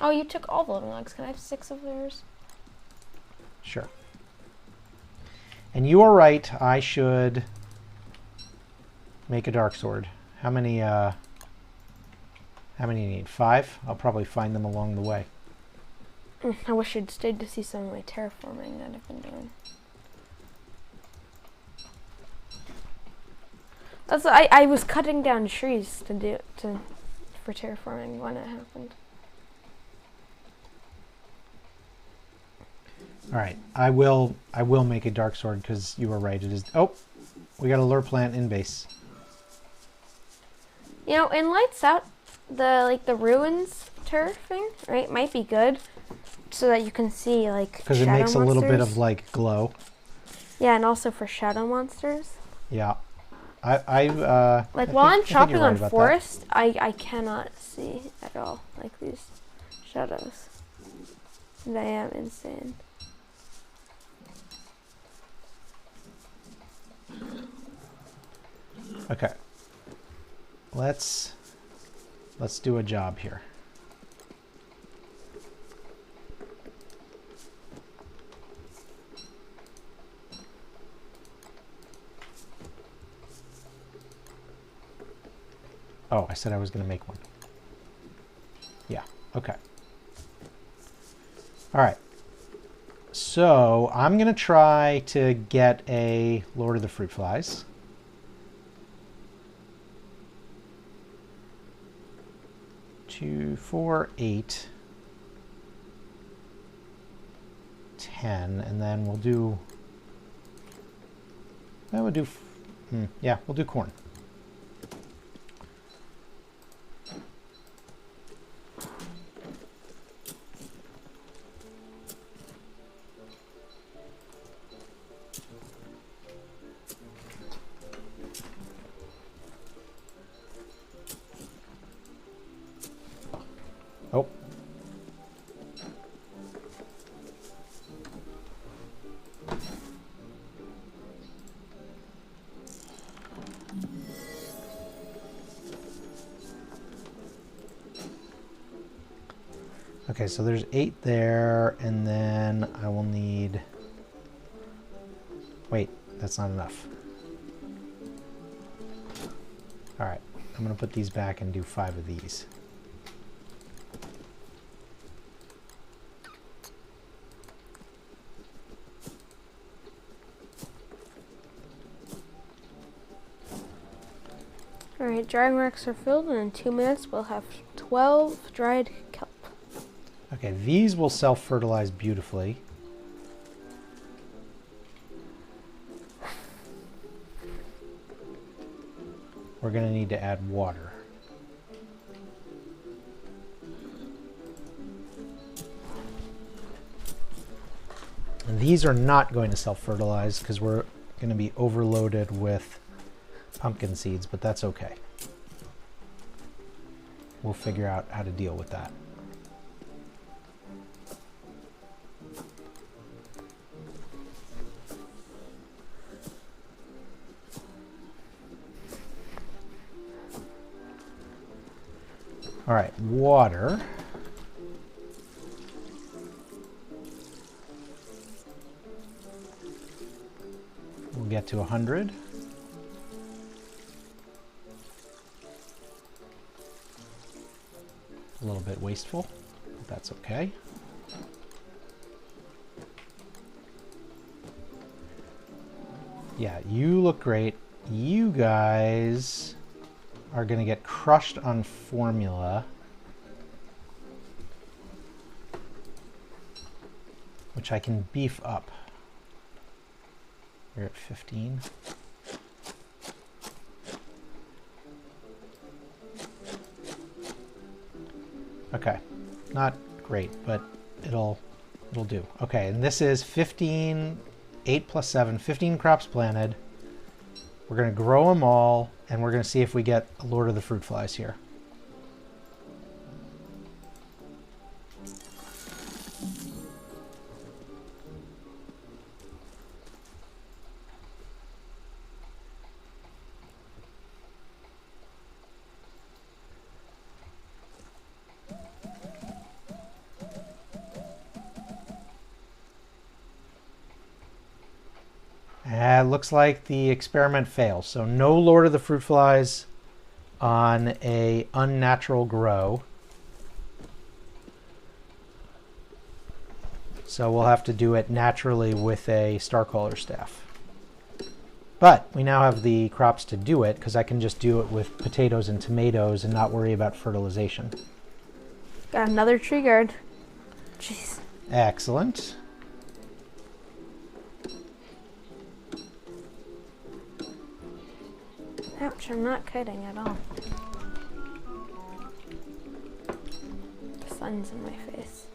Oh, you took all the living logs. Can I have 6 of theirs? Sure. And you are right. I should make a dark sword. How many you need? 5? I'll probably find them along the way. I wish you'd stayed to see some of my terraforming that I've been doing. I was cutting down trees to for terraforming when it happened. All right, I will make a dark sword because you were right. It is. Oh, we got a lure plant in base. You know, in Lights Out, the ruins turfing, right, might be good, so that you can see like because it makes monsters. A little bit of like glow. Yeah, and also for shadow monsters. Yeah, while I'm chopping right on forest, I cannot see at all like these shadows. And I am insane. Okay. Let's do a job here. Oh, I said I was going to make one. Yeah, okay. All right. So I'm going to try to get a Lord of the Fruit Flies. 2, 4, 8, 10, and then we'll do. That would do. Yeah, we'll do corn. Oh. Okay, so there's 8 there, and then I will need... Wait, that's not enough. All right, I'm going to put these back and do 5 of these. Alright, drying racks are filled, and in 2 minutes we'll have 12 dried kelp. Okay, these will self-fertilize beautifully. We're going to need to add water. And these are not going to self-fertilize because we're going to be overloaded with pumpkin seeds, but that's okay. We'll figure out how to deal with that. All right, water. We'll get to 100. A little bit wasteful, but that's okay. Yeah, you look great. You guys are going to get crushed on formula, which I can beef up. We're at 15. Okay, not great, but it'll do. Okay, and this is 15, 8 plus 7, 15 crops planted. We're going to grow them all, and we're going to see if we get a Lord of the Fruit Flies here. Looks like the experiment fails. So no Lord of the Fruit Flies on a unnatural grow. So we'll have to do it naturally with a Starcaller staff. But we now have the crops to do it because I can just do it with potatoes and tomatoes and not worry about fertilization. Got another tree guard. Jeez. Excellent. Ouch, I'm not kidding at all. The sun's in my face.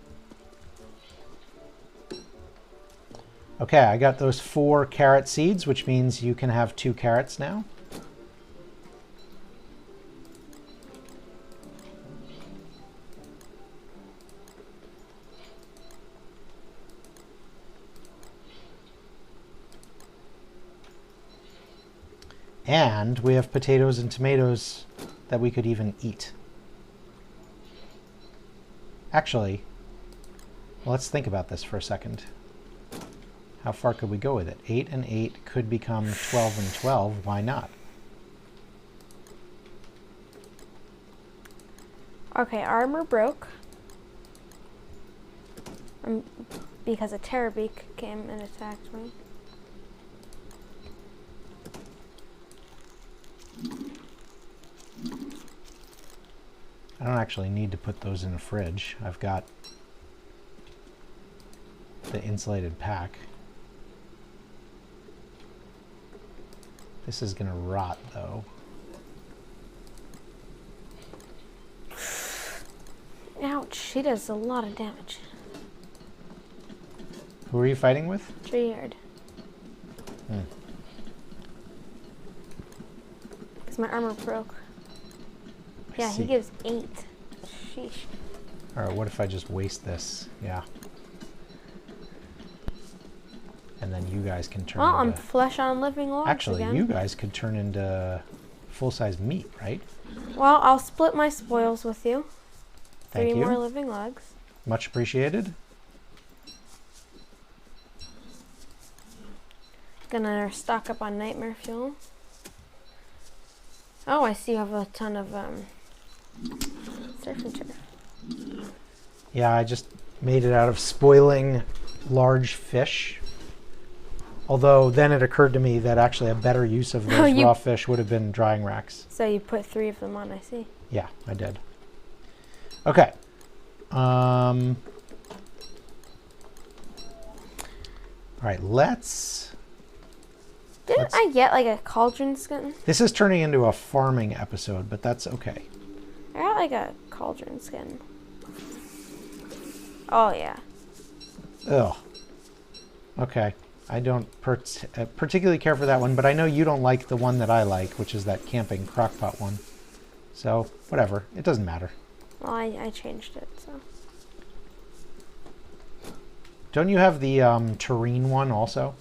Okay, I got those 4 carrot seeds, which means you can have 2 carrots now. And we have potatoes and tomatoes that we could even eat. Actually, let's think about this for a second. How far could we go with it? 8 and 8 could become 12 and 12. Why not? Okay, armor broke. Because a terrorbeak came and attacked me. I don't actually need to put those in a fridge. I've got the insulated pack. This is gonna rot though. Ouch, she does a lot of damage. Who are you fighting with? Tree guard. Because my armor broke. Yeah, he gives 8. Sheesh. Alright, what if I just waste this? Yeah. And then you guys can turn Well, into... I'm flesh on living logs Actually, again. you guys could turn into full-size meat, right? Well, I'll split my spoils with you. Thank 3 you. more living logs. Much appreciated. Gonna stock up on nightmare fuel. Oh, I see you have a ton of surf and turf. Yeah, I just made it out of spoiling large fish. Although then it occurred to me that actually a better use of those raw fish would have been drying racks. So you put 3 of them on, I see. Yeah, I did. Okay. All right, let's... Didn't I get like a cauldron skin? This is turning into a farming episode, but that's okay. I got like a cauldron skin. Oh, yeah. Ugh. Okay. I don't particularly care for that one, but I know you don't like the one that I like, which is that camping crockpot one. So, whatever. It doesn't matter. Well, I changed it, so. Don't you have the tureen one also?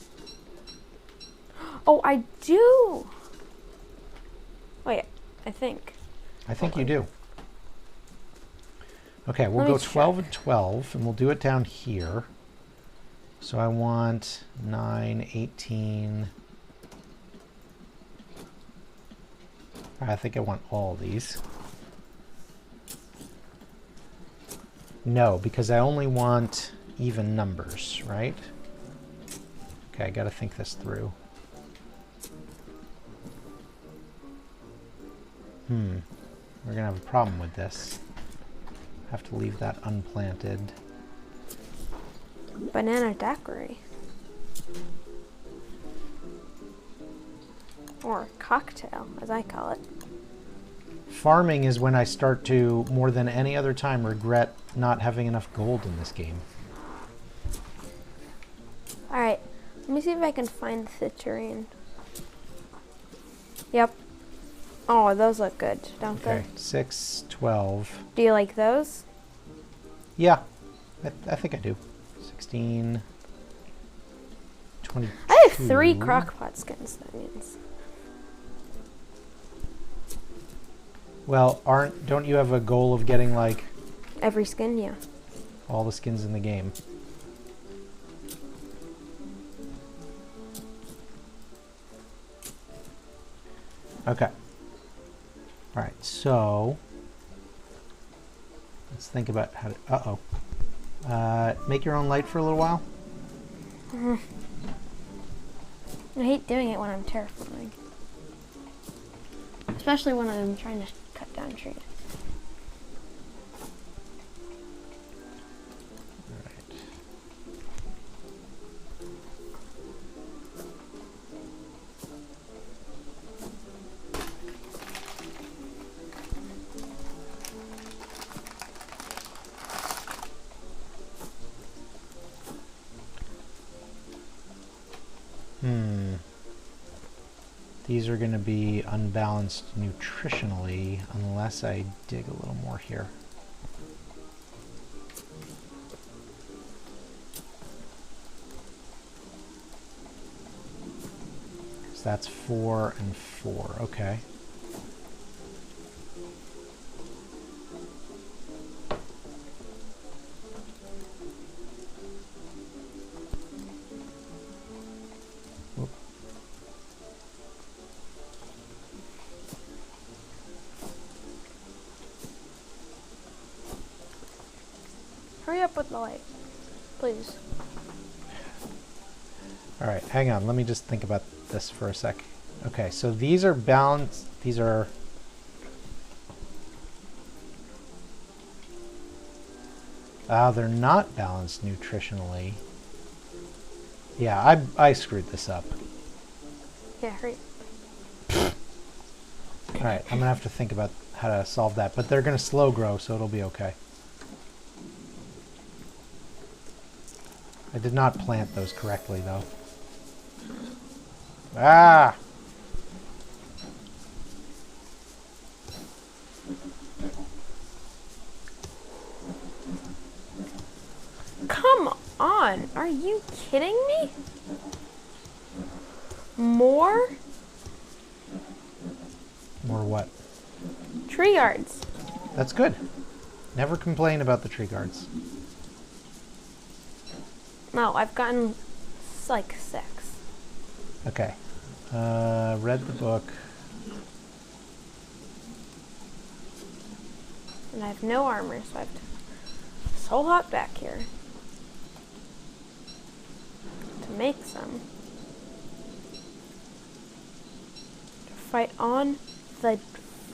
Oh, I do! Wait, I think. I think you do. Okay, we'll Let me go 12 check. and 12, and we'll do it down here. So I want 9, 18. I think I want all these. No, because I only want even numbers, right? Okay, I gotta think this through. We're gonna have a problem with this. Have to leave that unplanted. Banana daiquiri. Or cocktail, as I call it. Farming is when I start to, more than any other time, regret not having enough gold in this game. Alright, let me see if I can find the tureen. Yep. Oh, those look good, don't Okay, 6, 12. they? Do you like those? Yeah, I think I do. 16, 22. I have 3 crockpot skins, that means. Well, don't you have a goal of getting, like, Every skin, yeah. all the skins in the game? Okay. Alright, so let's think about how to... Make your own light for a little while. I hate doing it when I'm terraforming. Especially when I'm trying to cut down trees. These are going to be unbalanced nutritionally unless I dig a little more here. So that's 4 and 4. Okay. Hurry up with the light, please. All right, hang on. Let me just think about this for a sec. Okay, so these are balanced. These are... they're not balanced nutritionally. Yeah, I screwed this up. Yeah, hurry. All right, I'm going to have to think about how to solve that. But they're going to slow grow, so it'll be okay. I did not plant those correctly, though. Ah! Come on! Are you kidding me? More? More what? Tree guards. That's good. Never complain about the tree guards. No, I've gotten like 6. Okay. Read the book. And I have no armor, so I have to soul hop back here to make some. To fight on the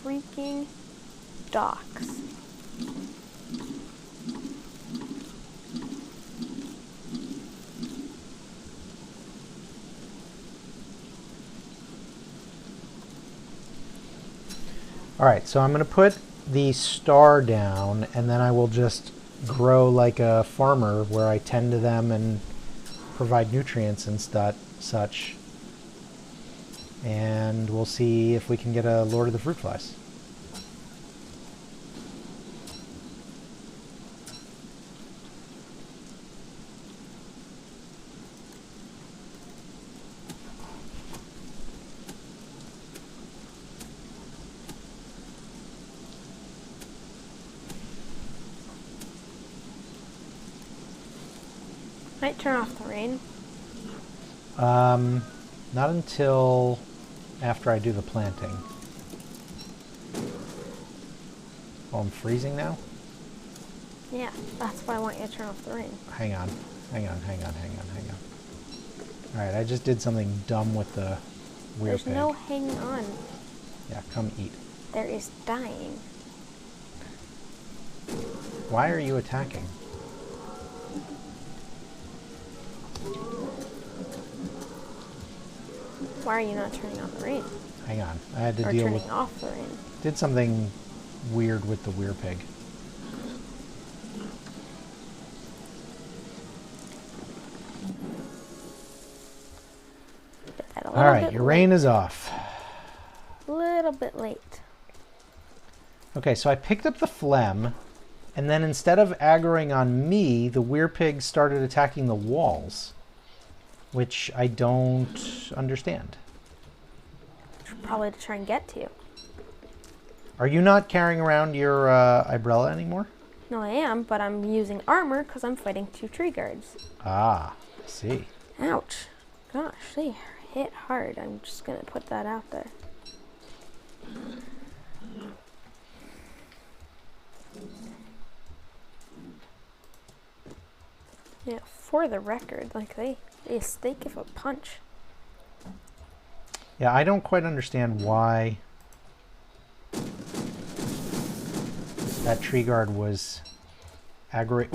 freaking docks. All right, so I'm going to put the star down, and then I will just grow like a farmer where I tend to them and provide nutrients and such. And we'll see if we can get a Lord of the Fruit Flies. Might turn off the rain. Not until after I do the planting. Oh, I'm freezing now? Yeah, that's why I want you to turn off the rain. Hang on. Alright, I just did something dumb with the weird There's pig. no hanging on. Yeah, come eat. There is dying. Why are you attacking? Why are you not turning on the rain? Hang on. I had to Or deal turning with... off the rain? Did something weird with the weird pig. Alright, your rain is off. A little bit late. Okay, so I picked up the phlegm, and then instead of aggroing on me, the weird pig started attacking the walls, which I don't understand. Probably to try and get to you. Are you not carrying around your umbrella anymore? No, I am, but I'm using armor because I'm fighting 2 tree guards. Ah, I see. Ouch. Gosh, they hit hard. I'm just going to put that out there. Yeah, for the record, like they give a punch. Yeah, I don't quite understand why that tree guard was aggroing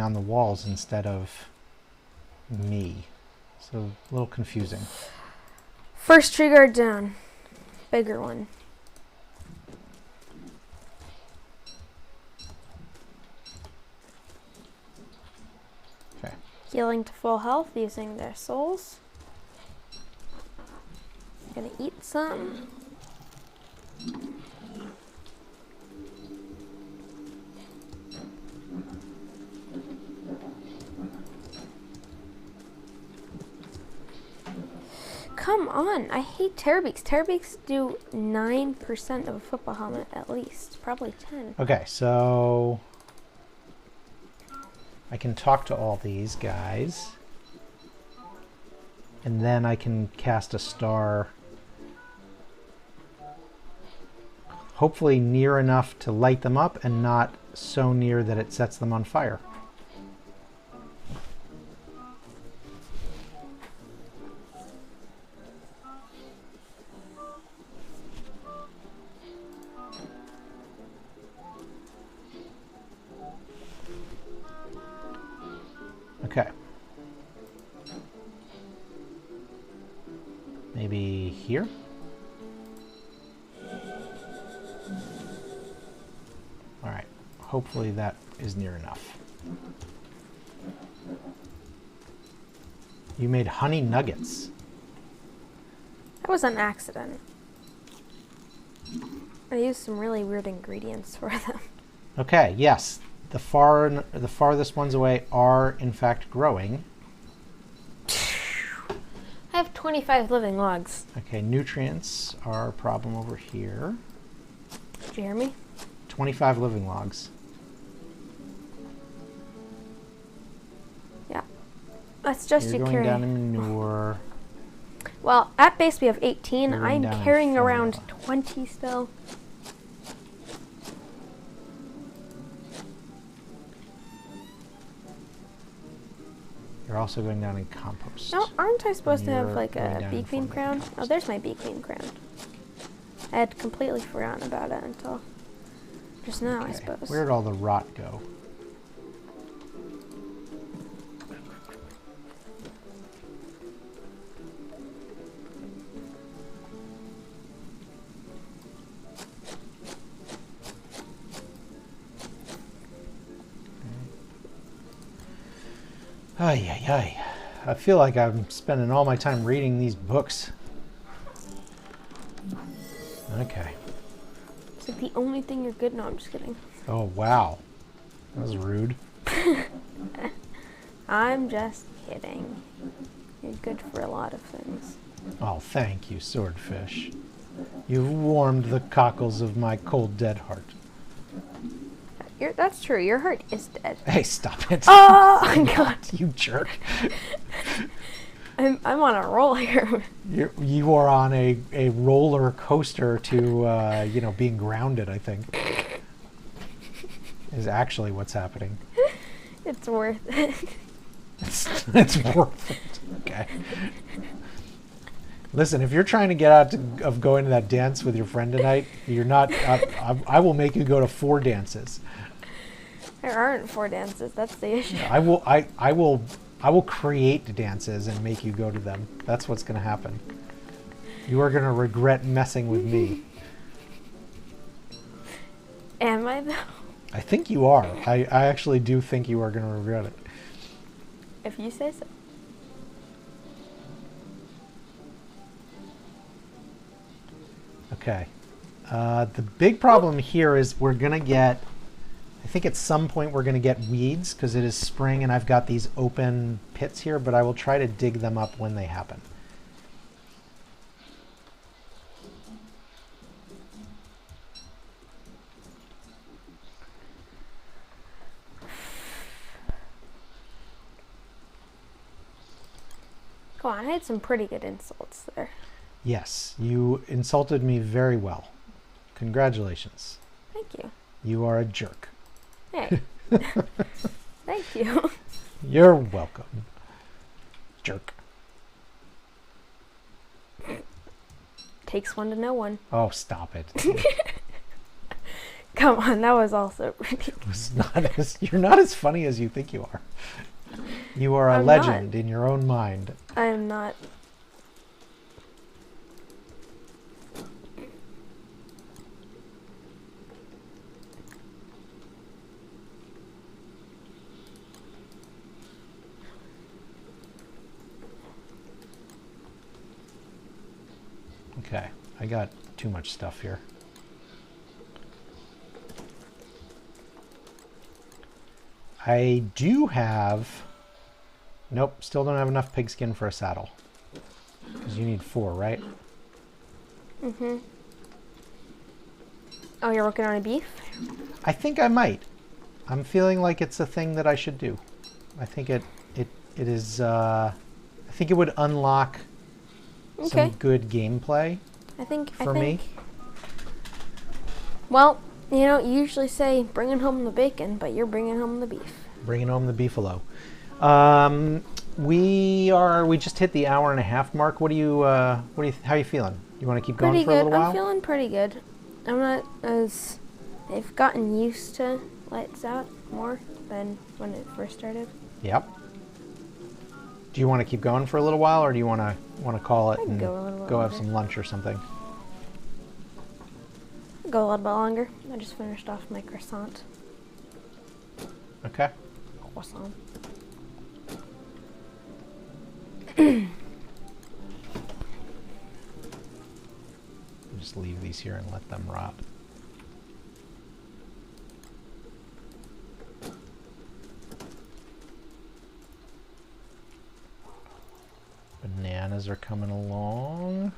on the walls instead of me. So a little confusing. First tree guard down. Bigger one. Okay. Healing to full health using their souls. Gonna eat some. Come on, I hate Terrorbeaks. Terrorbeaks do 9% of a football helmet at least, probably 10. Okay, so I can talk to all these guys. And then I can cast a star. Hopefully near enough to light them up and not so near that it sets them on fire. Okay. Maybe here? All right. Hopefully that is near enough. You made honey nuggets. That was an accident. I used some really weird ingredients for them. Okay, yes. The farthest ones away are, in fact, growing. I have 25 living logs. Okay, nutrients are a problem over here. Did you hear me? 25 living logs. Yeah. That's just You're you going carry. down in manure. Well, at base we have 18. You're going I'm down in carrying around formula. 20 still. You're also going down in compost. No, aren't I supposed to have You're like going a down bee in queen formula. crown? Oh, there's my bee queen crown. I had completely forgotten about it until just now, I Okay, suppose. where'd all the rot go? Ay, ay, ay. I feel like I'm spending all my time reading these books. Okay. It's like the only thing you're good. No, I'm just kidding. Oh, wow. That was rude. I'm just kidding. You're good for a lot of things. Oh, thank you, swordfish. You've warmed the cockles of my cold, dead heart. That's true. Your heart is dead. Hey, stop it. Oh my god. You jerk. I'm on a roll here. You are on a roller coaster to, being grounded, I think. Is actually what's happening. It's worth it. It's worth it. Okay. Listen, if you're trying to get out of going to that dance with your friend tonight, you're not. I will make you go to 4 dances. There aren't 4 dances. That's the issue. I will create dances and make you go to them. That's what's going to happen. You are going to regret messing with me. Am I though? I think you are. I actually do think you are going to regret it. If you say so. Okay. The big problem here is we're going to get, I think at some point we're going to get weeds because it is spring and I've got these open pits here, but I will try to dig them up when they happen. Go on, I had some pretty good insults there. Yes, you insulted me very well. Congratulations. Thank you. You are a jerk. Hey. Thank you. You're welcome. Jerk. Takes one to know one. Oh, stop it. Come on, that was also ridiculous. You're not as funny as you think you are. You are a I'm legend not. in your own mind. I am not. Okay, I got too much stuff here. I do have... Nope, still don't have enough pigskin for a saddle. Because you need 4, right? Mm-hmm. Oh, you're working on a beef? I think I might. I'm feeling like it's a thing that I should do. I think it is... I think it would unlock some good gameplay for me. Well, you know, you usually say bringing home the bacon, but you're bringing home the beef. Bringing home the beefalo. We just hit the hour-and-a-half mark. How are you feeling? You want to keep going for a little while? I'm feeling pretty good. I'm not as... I've gotten used to lights out more than when it first started. Yep. Do you want to keep going for a little while, or do you want to call it and go have some lunch or something? Go a little bit longer. I just finished off my croissant. Okay. Croissant. Just leave these here and let them rot. Bananas are coming along.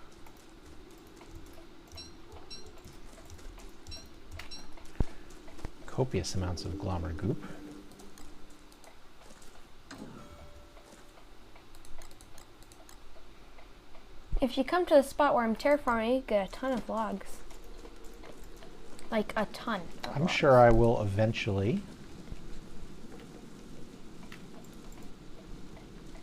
Copious amounts of glommer goop. If you come to the spot where I'm terraforming, you get a ton of logs. Like a ton of I'm logs. sure I will eventually.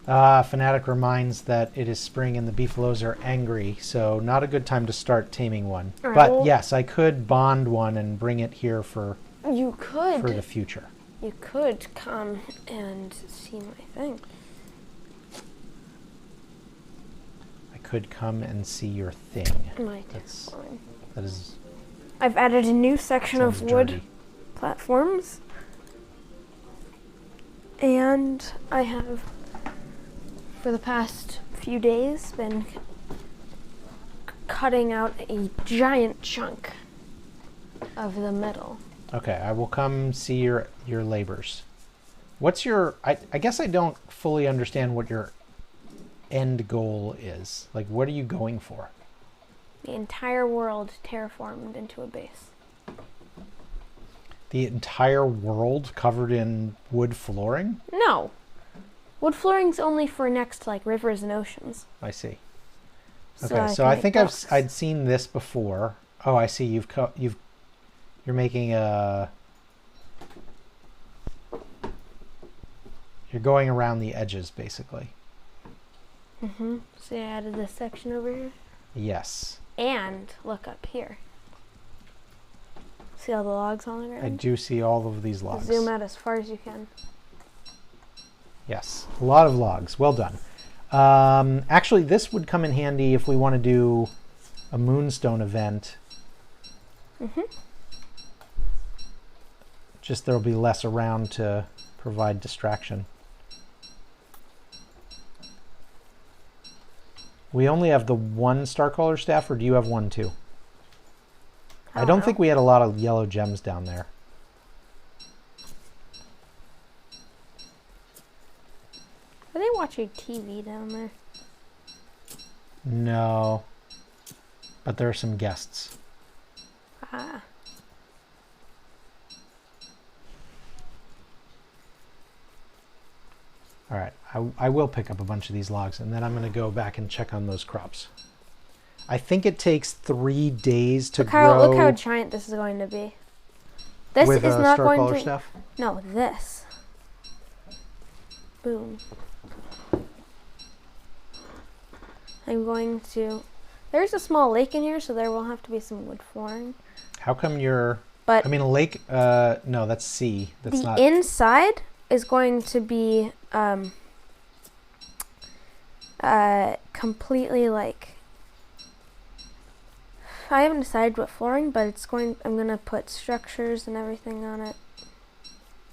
Fanatic reminds that it is spring and the beefaloes are angry, so not a good time to start taming one. Right, but well, yes, I could bond one and bring it here for the future. You could come and see my thing. I could come and see your thing. My terraforming. That is. I've added a new section of wood dirty. platforms. And I have, for the past few days, been cutting out a giant chunk of the metal. Okay, I will come see your labors. What's your... I guess I don't fully understand what your end goal is. Like, what are you going for? The entire world terraformed into a base. The entire world covered in wood flooring? No. Wood flooring's only for next to, like, rivers and oceans. I see. So Okay, so I think I'd seen this before. Oh, I see. You're making a... You're going around the edges, basically. Mm-hmm. See, I added this section over here. Yes. And look up here. See all the logs on the ground? I do see all of these logs. Zoom out as far as you can. Yes, a lot of logs. Well done. Actually, this would come in handy if we want to do a moonstone event. Mm-hmm. Just there'll be less around to provide distraction. We only have the one Starcaller staff, or do you have one too? I don't think we had a lot of yellow gems down there. Are they watching TV down there? No. But there are some guests. Ah. All right, I will pick up a bunch of these logs, and then I'm going to go back and check on those crops. I think it takes 3 days to grow. Look how giant this is going to be. This with is not going Starcaller to. stuff? No, this. Boom. I'm going to There's a small lake in here, so there will have to be some wood flooring. How come you're... But I mean, a lake... no, that's sea. That's the not... inside is going to be completely like... I haven't decided what flooring, but I'm gonna put structures and everything on it.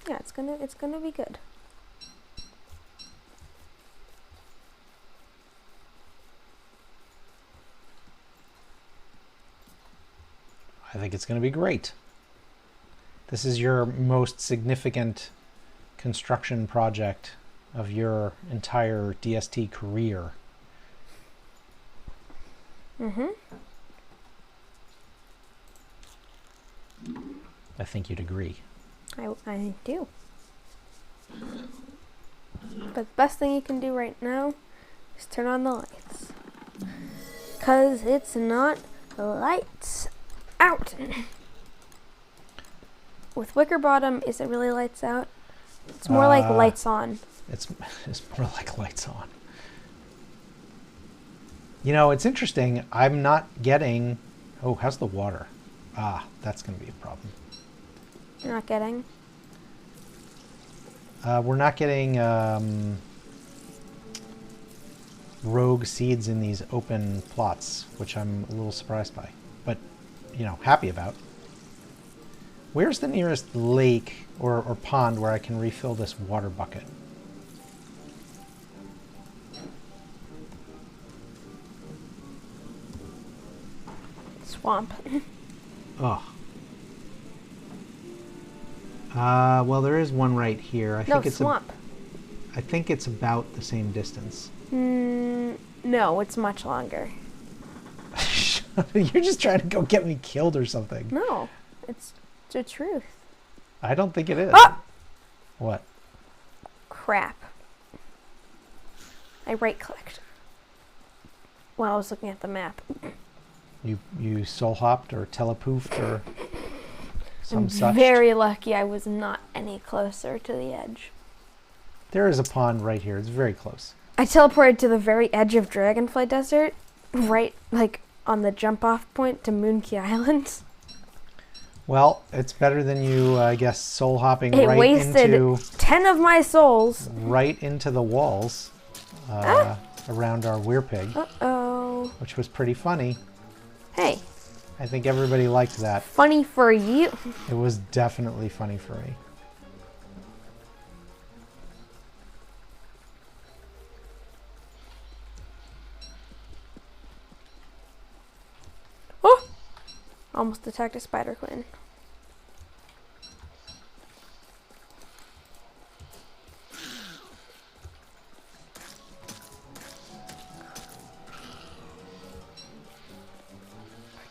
Yeah, it's gonna be good. I think it's going to be great. This is your most significant construction project of your entire DST career. Mm-hmm. I think you'd agree. I do. But the best thing you can do right now is turn on the lights. 'Cause it's not lights out. With Wicker Bottom, is it really lights out? It's more like lights on. It's more like lights on. You know, it's interesting. I'm not getting... Oh, how's the water? Ah, that's going to be a problem. You're not getting? We're not getting rogue seeds in these open plots, which I'm a little surprised by. But, you know, happy about. Where's the nearest lake or pond where I can refill this water bucket? Swamp. Oh. Well, there is one right here. I think it's swamp. I think it's about the same distance. No, it's much longer. You're just trying to go get me killed or something. No, it's the truth. I don't think it is. Ah! What? Crap. I right-clicked while I was looking at the map. You soul hopped or telepoofed or I'm such? very lucky I was not any closer to the edge. There is a pond right here. It's very close. I teleported to the very edge of Dragonfly Desert, right like on the jump off point to Moonkey Island. Well, it's better than you, I guess, soul hopping It right wasted into 10 of my souls. right into the walls around our weir pig, Uh-oh. which was pretty funny. Hey. I think everybody liked that. Funny for you. It was definitely funny for me. Oh! Almost attacked a spider queen.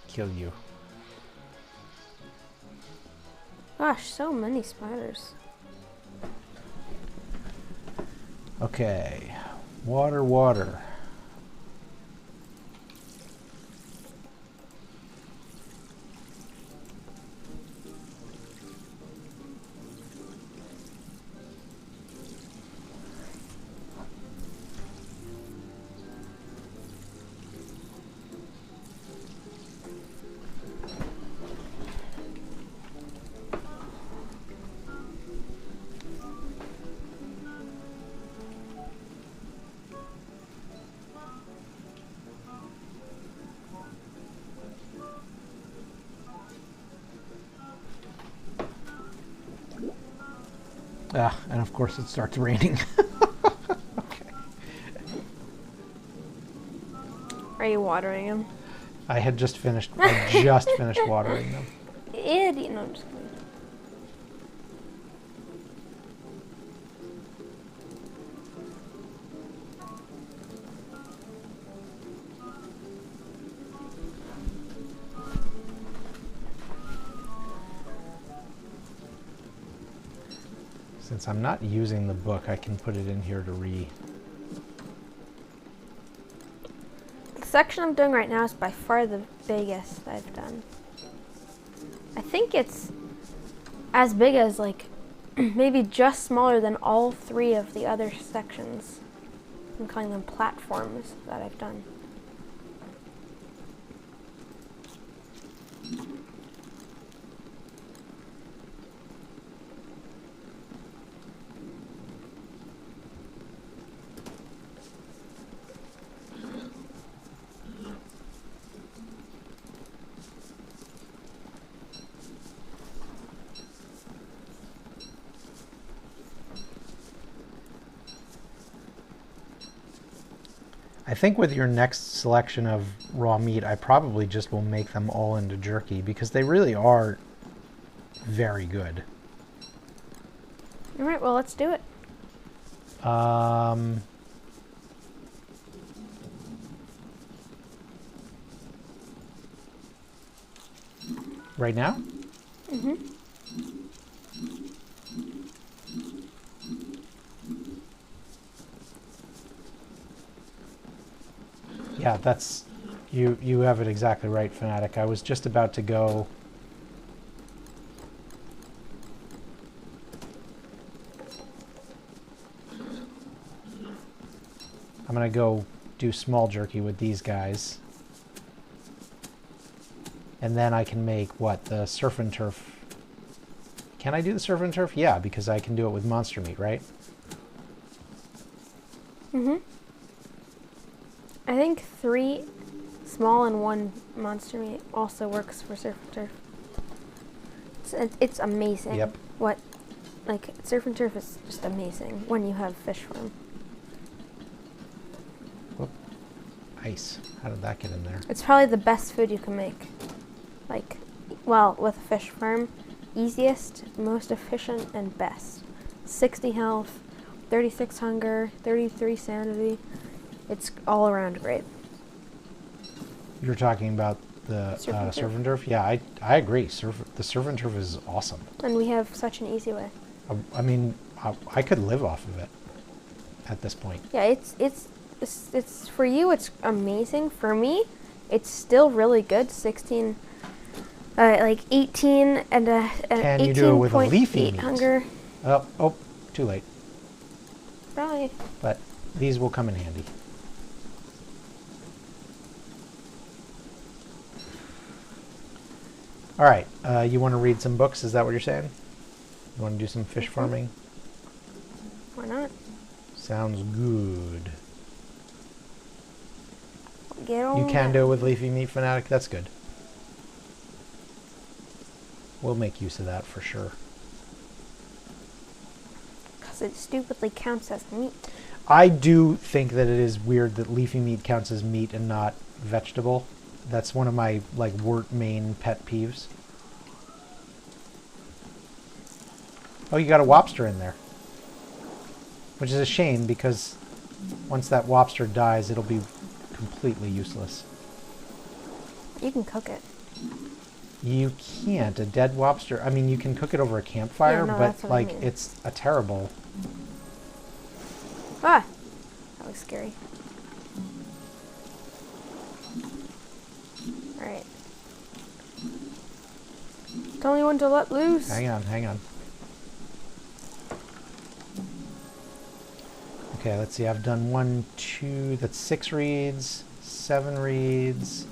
Kill you. Gosh, so many spiders. Okay. Water, water. And of course it starts raining. Okay. Are you watering them? I had just finished. I just finished watering them. Idiot. No, I'm just kidding. Since I'm not using the book, I can put it in here to read. The section I'm doing right now is by far the biggest I've done. I think it's as big as, like, maybe just smaller than all 3 of the other sections. I'm calling them platforms that I've done. I think with your next selection of raw meat, I probably just will make them all into jerky because they really are very good. All right, well, let's do it. Right now? Mm-hmm. Yeah, that's you have it exactly right, Fanatic. I was just about to go. I'm gonna go do small jerky with these guys. And then I can make what? The surf and turf. Can I do the surf and turf? Yeah, because I can do it with monster meat, right? Mm-hmm. I think 3 small and 1 monster meat also works for surf and turf. It's amazing. Yep. Like, surf and turf is just amazing when you have fish farm. Whoop. Ice. How did that get in there? It's probably the best food you can make. Like, well, with a fish farm, easiest, most efficient, and best. 60 health, 36 hunger, 33 sanity. It's all around great. You're talking about the surf and turf? Yeah, I agree. The surf and turf is awesome. And we have such an easy way. I mean, I could live off of it at this point. Yeah, it's for you. It's amazing. For me, it's still really good. 16, like 18 and Can you do it with a leafy 18.8 meat? hunger. Oh, too late. Probably. But these will come in handy. All right, you want to read some books? Is that what you're saying? You want to do some fish farming? Why not? Sounds good. Get on You can that. do it with leafy meat, Fanatic. That's good. We'll make use of that for sure. Because it stupidly counts as meat. I do think that it is weird that leafy meat counts as meat and not vegetable. That's one of my main pet peeves. Oh, you got a lobster in there. Which is a shame because once that lobster dies, it'll be completely useless. You can cook it. You can't. A dead lobster, I mean, you can cook it over a campfire, Yeah, no, but that's what I mean. it's a terrible... Ah! That was scary. Alright. Tell me when to let loose. Hang on. Okay, let's see. I've done 1, 2, that's 6 reeds, 7 reeds,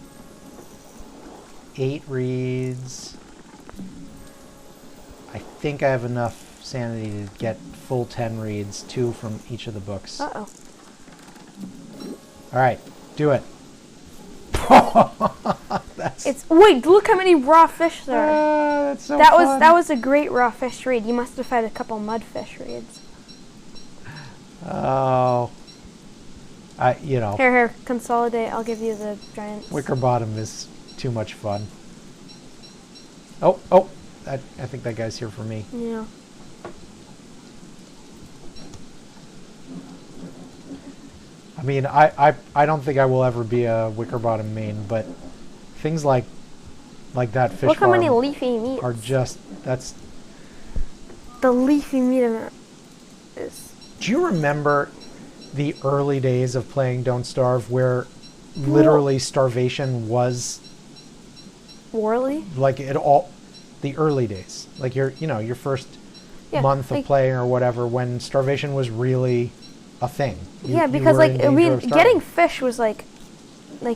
8 reeds. I think I have enough sanity to get full 10 reeds, 2 from each of the books. Uh-oh. All right, do it. Wait, look how many raw fish there are. That's so fun. That was a great raw fish raid. You must have had a couple mudfish raids. Oh. Here, consolidate. I'll give you the giant. Wicker Bottom is too much fun. Oh, I think that guy's here for me. Yeah. I mean, I don't think I will ever be a Wicker Bottom main, but things like that fish Look how many farm leafy meats. are just, that's... The leafy meat amount is... Do you remember the early days of playing Don't Starve where literally starvation was... Worley? Like it all... The early days. Like your first month of playing or whatever, when starvation was really a thing. Because getting fish was like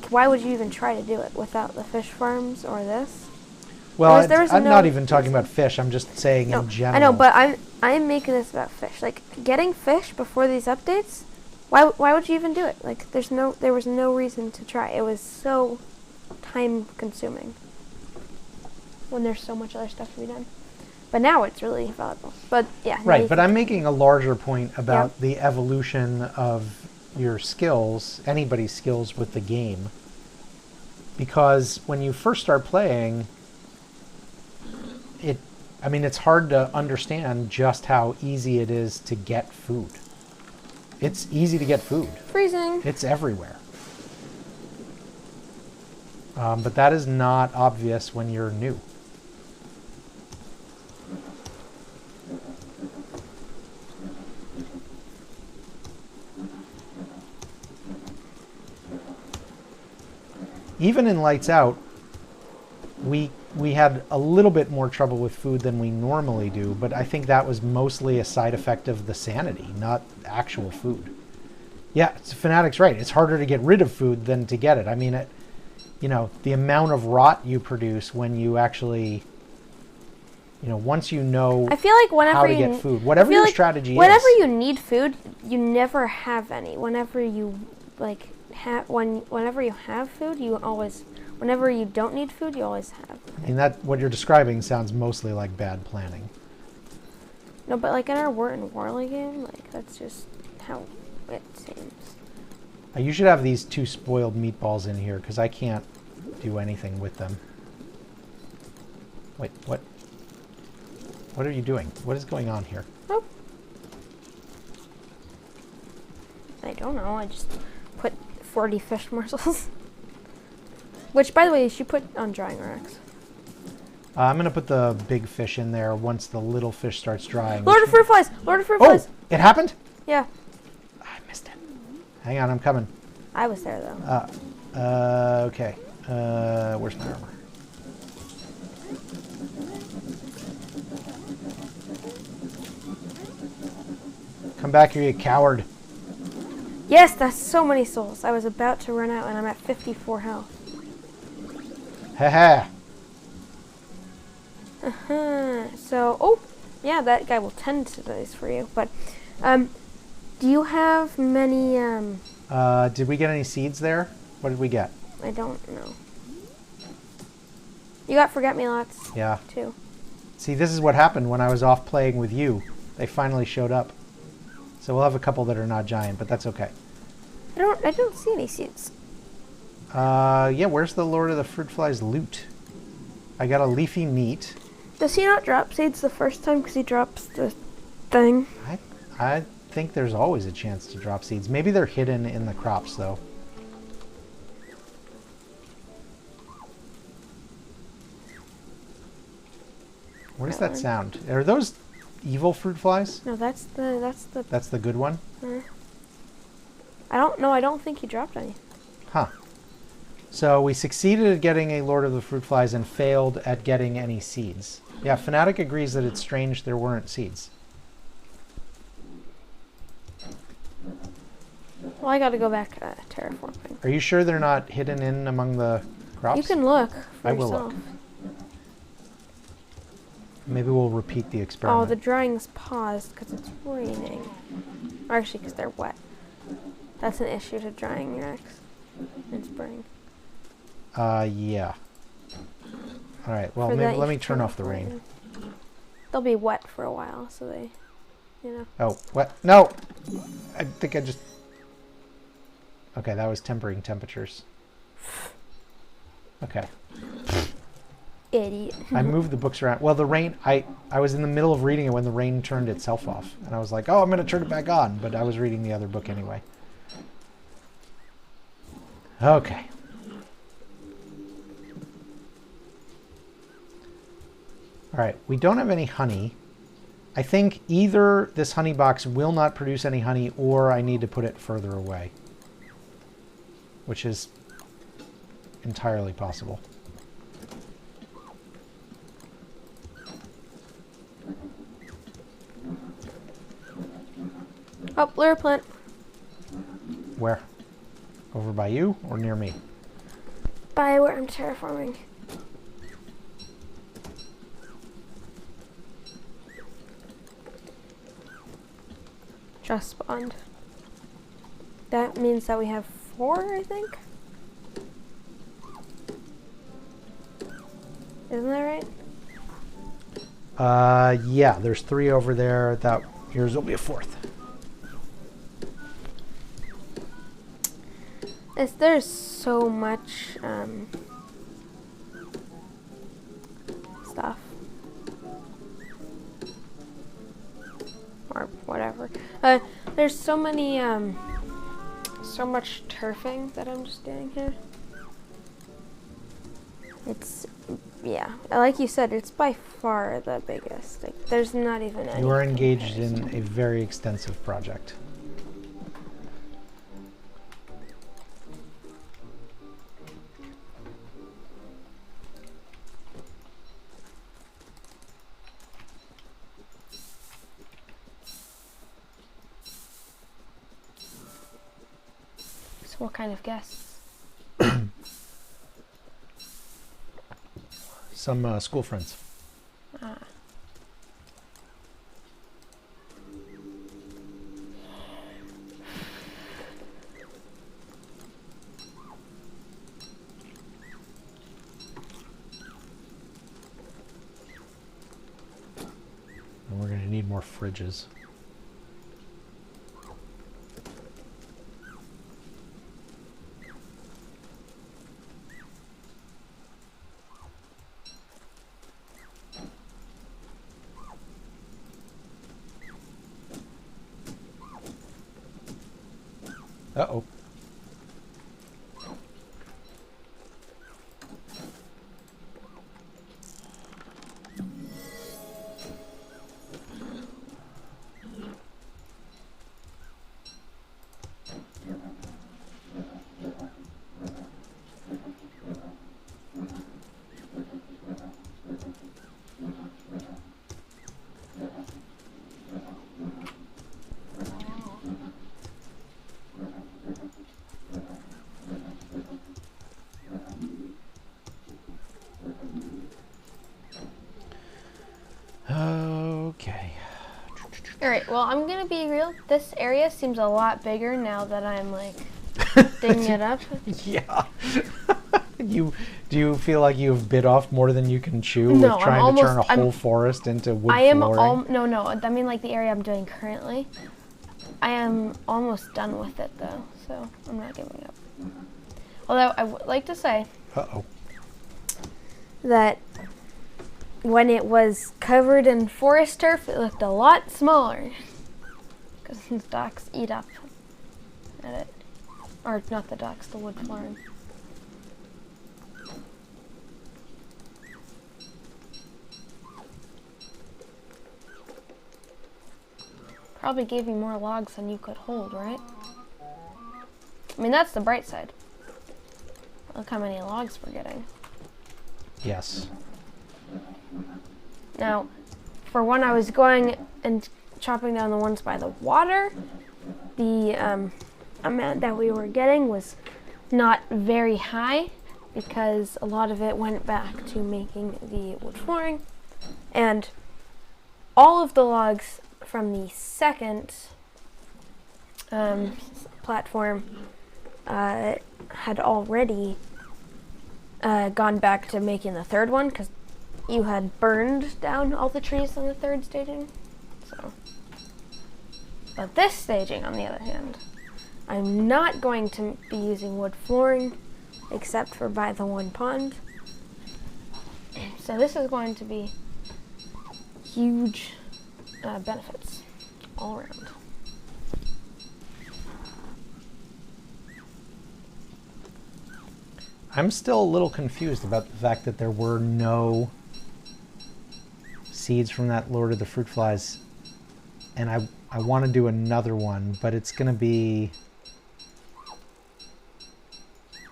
why would you even try to do it without the fish farms or this? Well, I'm not even talking about fish. I'm just saying in general. I know, but I'm making this about fish. Like getting fish before these updates. Why would you even do it? Like there was no reason to try. It was so time consuming when there's so much other stuff to be done. But now it's really valuable. But yeah. Right, but I'm making a larger point about the evolution of your skills, anybody's skills with the game. Because when you first start playing, it's hard to understand just how easy it is to get food. It's easy to get food. Freezing. It's everywhere. But that is not obvious when you're new. Even in Lights Out, we had a little bit more trouble with food than we normally do, but I think that was mostly a side effect of the sanity, not actual food. Yeah, Fanatic's right. It's harder to get rid of food than to get it. I mean, the amount of rot you produce when you actually, once you know I feel like whenever how to get food, whatever your strategy whenever is. you need food, you never have any. Whenever you whenever you have food, you always. Whenever you don't need food, you always have. I mean, what you're describing sounds mostly like bad planning. No, but like in our Wart and Warley game, like that's just how it seems. You should have these 2 spoiled meatballs in here because I can't do anything with them. Wait, what? What are you doing? What is going on here? Oh. I don't know. I just put 40 fish morsels. Which, by the way, you should put on drying racks. I'm going to put the big fish in there once the little fish starts drying. Lord of Fruit Flies! Lord of Fruit Flies! Oh! It happened? Yeah. I missed it. Hang on, I'm coming. I was there, though. Okay. Where's my armor? Come back here, you coward. Yes, that's so many souls. I was about to run out, and I'm at 54 health. Haha. So, yeah, that guy will tend to those for you. But, do you have many, Did we get any seeds there? What did we get? I don't know. You got Forget-Me-Lots. Yeah. Too. See, this is what happened when I was off playing with you. They finally showed up. So we'll have a couple that are not giant, but that's okay. I don't see any seeds. Yeah, where's the Lord of the Fruit Flies loot? I got a leafy meat. Does he not drop seeds the first time because he drops the thing? I think there's always a chance to drop seeds. Maybe they're hidden in the crops, though. What is that sound? Are those evil fruit flies? No, that's the good one? I don't know. I don't think he dropped any. Huh. So we succeeded at getting a Lord of the Fruit Flies and failed at getting any seeds. Yeah, Fanatic agrees that it's strange there weren't seeds. Well, I got to go back terraforming. Are you sure they're not hidden in among the crops? You can look for I will yourself. look. Maybe we'll repeat the experiment. Oh, the drying's paused because it's raining. Or actually, because they're wet. That's an issue to drying racks in spring. Yeah. All right. Well, maybe let me turn off the rain. They'll be wet for a while, so they, Oh, what? No! I think I just... Okay, that was tempering temperatures. Okay. Idiot. I moved the books around. Well, the rain... I was in the middle of reading it when the rain turned itself off. And I was like, oh, I'm going to turn it back on. But I was reading the other book anyway. Okay. All right, we don't have any honey. I think either this honey box will not produce any honey or I need to put it further away, which is entirely possible. Oh, lure plant. Where? Over by you or near me? By where I'm terraforming. Just spawned. That means that we have 4, I think? Isn't that right? Yeah, there's 3 over there. Yours will be a 4th. there's so much stuff. Or whatever. There's so many, so much turfing that I'm just doing here. It's, yeah, like you said, it's by far the biggest. Like, there's not even any. You are engaged in a very extensive project. So what kind of guests? Some school friends. Ah. And we're going to need more fridges. Uh-oh. Okay. Alright, well, I'm gonna be real. This area seems a lot bigger now that I'm, like, digging it up. Yeah. Do you feel like you've bit off more than you can chew No, with trying to turn a whole forest into wood flooring? No, I mean, like, the area I'm doing currently. I am almost done with it, though, so I'm not giving up. Although, I would like to say Uh-oh. that when it was covered in forest turf, it looked a lot smaller. Because the ducks eat up at it. Or not the ducks, the wood flooring. Probably gave you more logs than you could hold, right? I mean, that's the bright side. Look how many logs we're getting. Yes. Now, for when I was going and chopping down the ones by the water, the amount that we were getting was not very high because a lot of it went back to making the wood flooring. And all of the logs from the second platform had already gone back to making the third one because you had burned down all the trees on the third staging. So, but this staging, on the other hand, I'm not going to be using wood flooring except for by the one pond. So this is going to be huge benefits all around. I'm still a little confused about the fact that there were no seeds from that Lord of the Fruit Flies, and I want to do another one, but it's going to be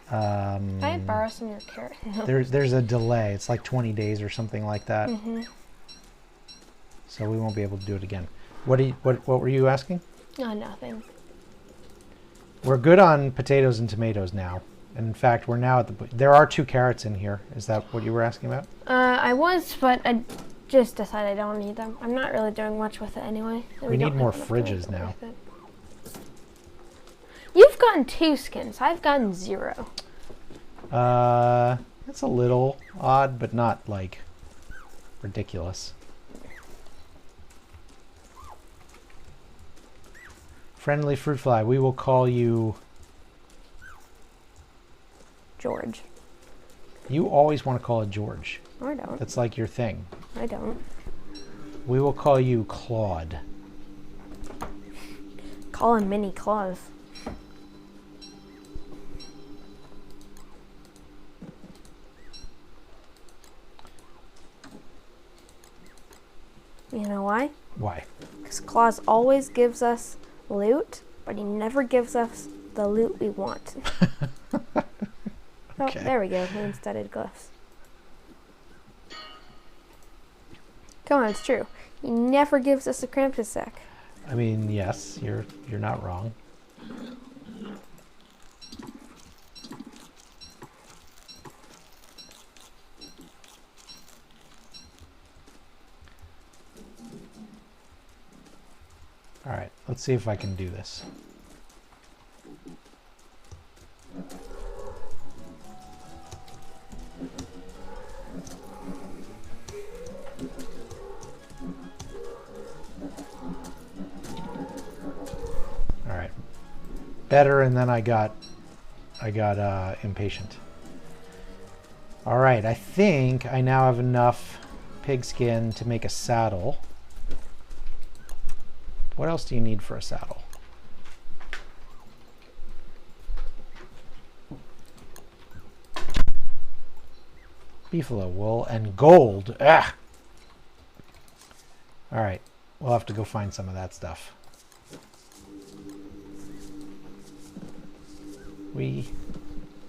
Can I borrow some of your carrots? there's a delay. It's like 20 days or something like that. Mm-hmm. So we won't be able to do it again. What were you asking? Oh, nothing. We're good on potatoes and tomatoes now. And in fact, we're now at there are 2 carrots in here. Is that what you were asking about? I was, but I just decided I don't need them. I'm not really doing much with it anyway. We need more fridges now. You've gotten 2 skins. I've gotten 0. That's a little odd, but not like ridiculous. Friendly fruit fly, we will call you George. You always want to call it George. No, I don't. That's like your thing. I don't. We will call you Claude. Call him Mini Claus. You know why? Why? Because Claus always gives us loot, but he never gives us the loot we want. Okay. Oh, there we go. Hand-studded glyphs. Come on, it's true. He never gives us a Krampus sack. I mean, yes, you're not wrong. All right, let's see if I can do this. All right, better, and then I got impatient. All right, I think I now have enough pigskin to make a saddle. What else do you need for a saddle? Beefalo wool and gold. Ah! All right, we'll have to go find some of that stuff. We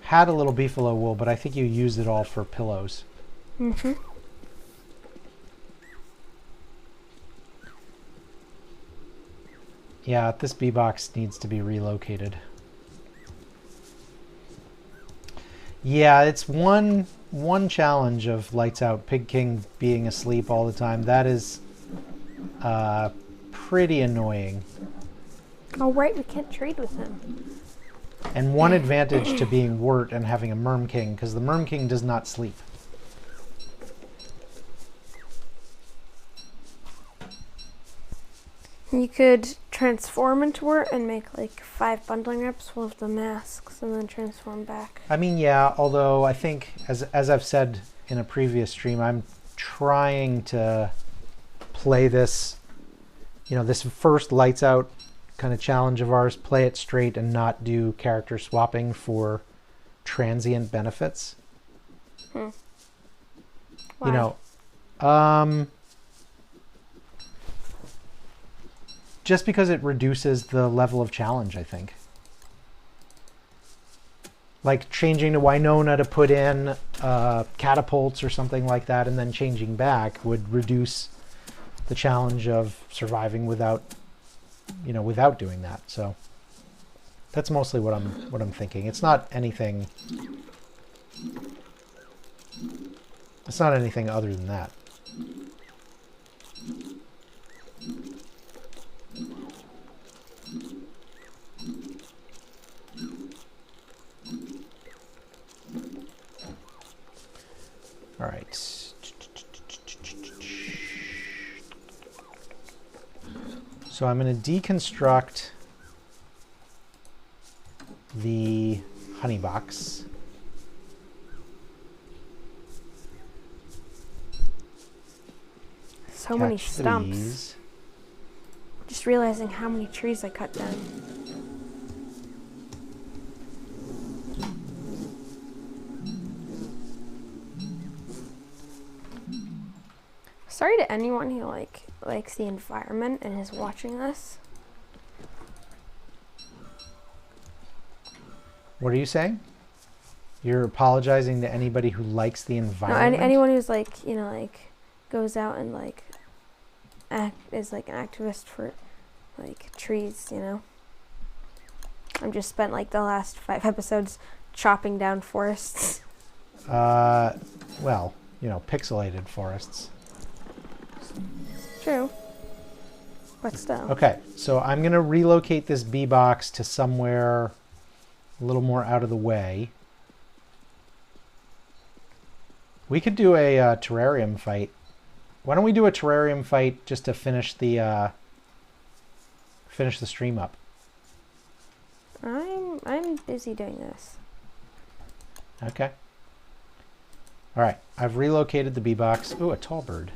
had a little beefalo wool, but I think you used it all for pillows. Mm-hmm. Yeah, this bee box needs to be relocated. Yeah, it's one challenge of Lights Out, Pig King being asleep all the time. That is pretty annoying. Oh, right, we can't trade with him. And one advantage to being Wirt and having a Merm King, because the Merm King does not sleep. You could transform into Wirt and make like 5 bundling reps full of the masks and then transform back. I mean, yeah, although I think, as I've said in a previous stream, I'm trying to play this, this first Lights Out kind of challenge of ours, play it straight and not do character swapping for transient benefits. Why? Just because it reduces the level of challenge, I think. Like changing to Winona to put in catapults or something like that and then changing back would reduce the challenge of surviving without doing that. So that's mostly what I'm thinking. It's not anything other than that. All right. So I'm going to deconstruct the honey box. So many Catch stumps. these. Just realizing how many trees I cut down. Sorry to anyone who likes the environment and is watching this. What are you saying? You're apologizing to anybody who likes the No, environment? anyone who's goes out and is an activist for trees, I've just spent the last 5 episodes chopping down forests. Well, pixelated forests. True. But still. Okay, so I'm going to relocate this bee box to somewhere a little more out of the way. We could do a terrarium fight. Why don't we do a terrarium fight just to finish the stream up? I'm busy doing this. Okay. All right, I've relocated the bee box. Ooh, a tall bird.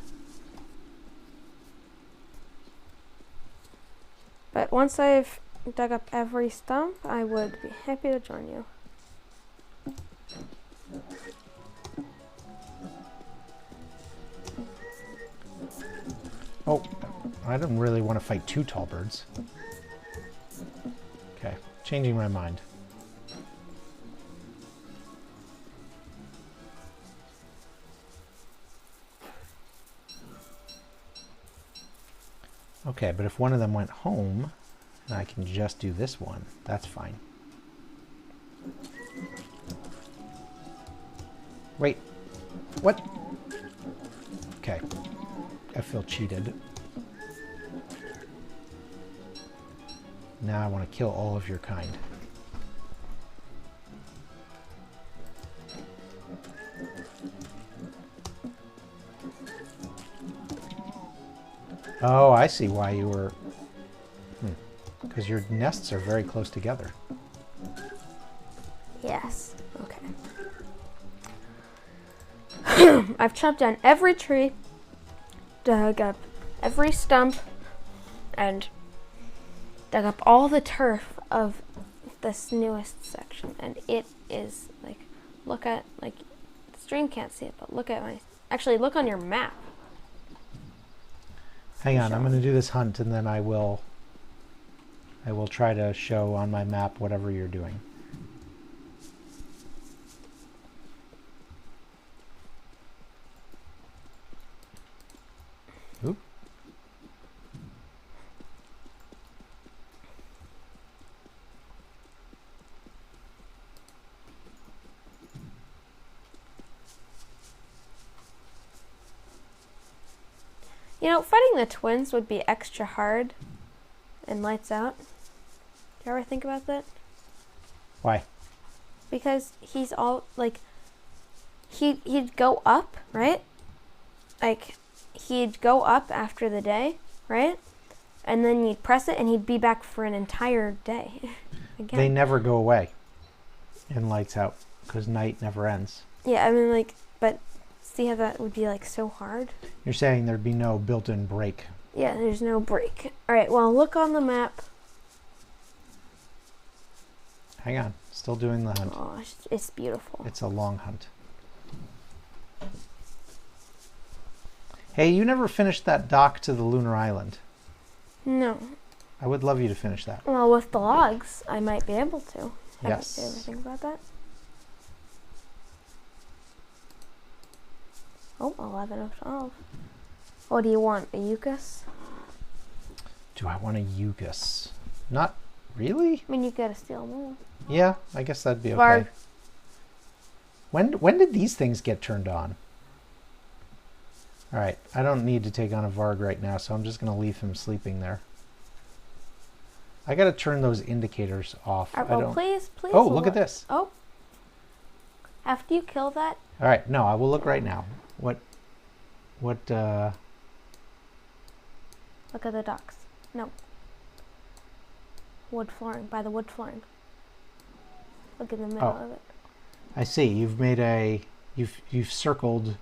But once I've dug up every stump, I would be happy to join you. Oh, I don't really want to fight two tall birds. Okay, changing my mind. Okay, but if one of them went home, and I can just do this one, that's fine. Wait, what? Okay, I feel cheated. Now I want to kill all of your kind. Oh, I see why you were... Because your nests are very close together. Yes. Okay. I've chopped down every tree, dug up every stump, and dug up all the turf of this newest section. And it is like, look at, like, the stream can't see it, but look at my... Actually, look on your map. Hang on, I'm going to do this hunt, and then I will try to show on my map whatever you're doing. Oop. You know, fighting the twins would be extra hard in Lights Out. Do you ever think about that? Why? Because he's all, like, he'd go up, right? Like, he'd go up after the day, right? And then you'd press it and he'd be back for an entire day. Again. They never go away in Lights Out, because night never ends. Yeah, I mean, like, but see how that would be, like, so hard? You're saying there'd be no built-in break. Yeah, there's no break. Alright, well, look on the map. Hang on, still doing the hunt. Oh, it's beautiful. It's a long hunt. Hey, you never finished that dock to the lunar island. No. I would love you to finish that. Well, with the logs, I might be able to. Yes. Did you ever think about that? Oh, 11 of 12. What do you want? A Yucas? Do I want a Yugas? Not really? I mean, you gotta steal more. Yeah, I guess that'd be okay. Varg. When did these things get turned on? Alright, I don't need to take on a Varg right now, so I'm just going to leave him sleeping there. I got to turn those indicators off. Well, please. Oh, look at this. Oh. After you kill that. Alright, no, I will look right now. What, Look at the docks. No. Wood flooring, by the wood flooring. Look in the middle of it. I see, you've made you've circled,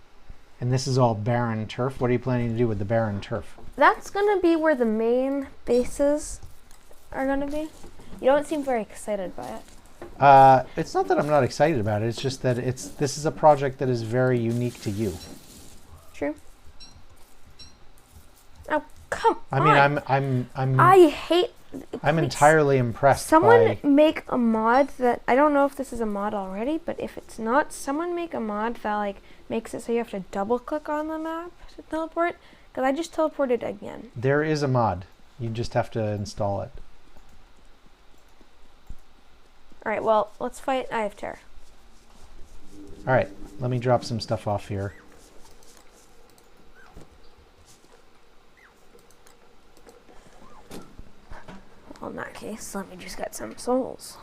and this is all barren turf. What are you planning to do with the barren turf? That's gonna be where the main bases are gonna be. You don't seem very excited by it. It's not that I'm not excited about it. It's just that this is a project that is very unique to you. True. Oh, come on. I mean, I hate. I'm entirely impressed. Someone make a mod that, I don't know if this is a mod already, but if it's not, someone make a mod that like makes it so you have to double click on the map to teleport. Because I just teleported again. There is a mod. You just have to install it. Alright, well, let's fight Eye of Terror. Alright, let me drop some stuff off here. Well, in that case, let me just get some souls.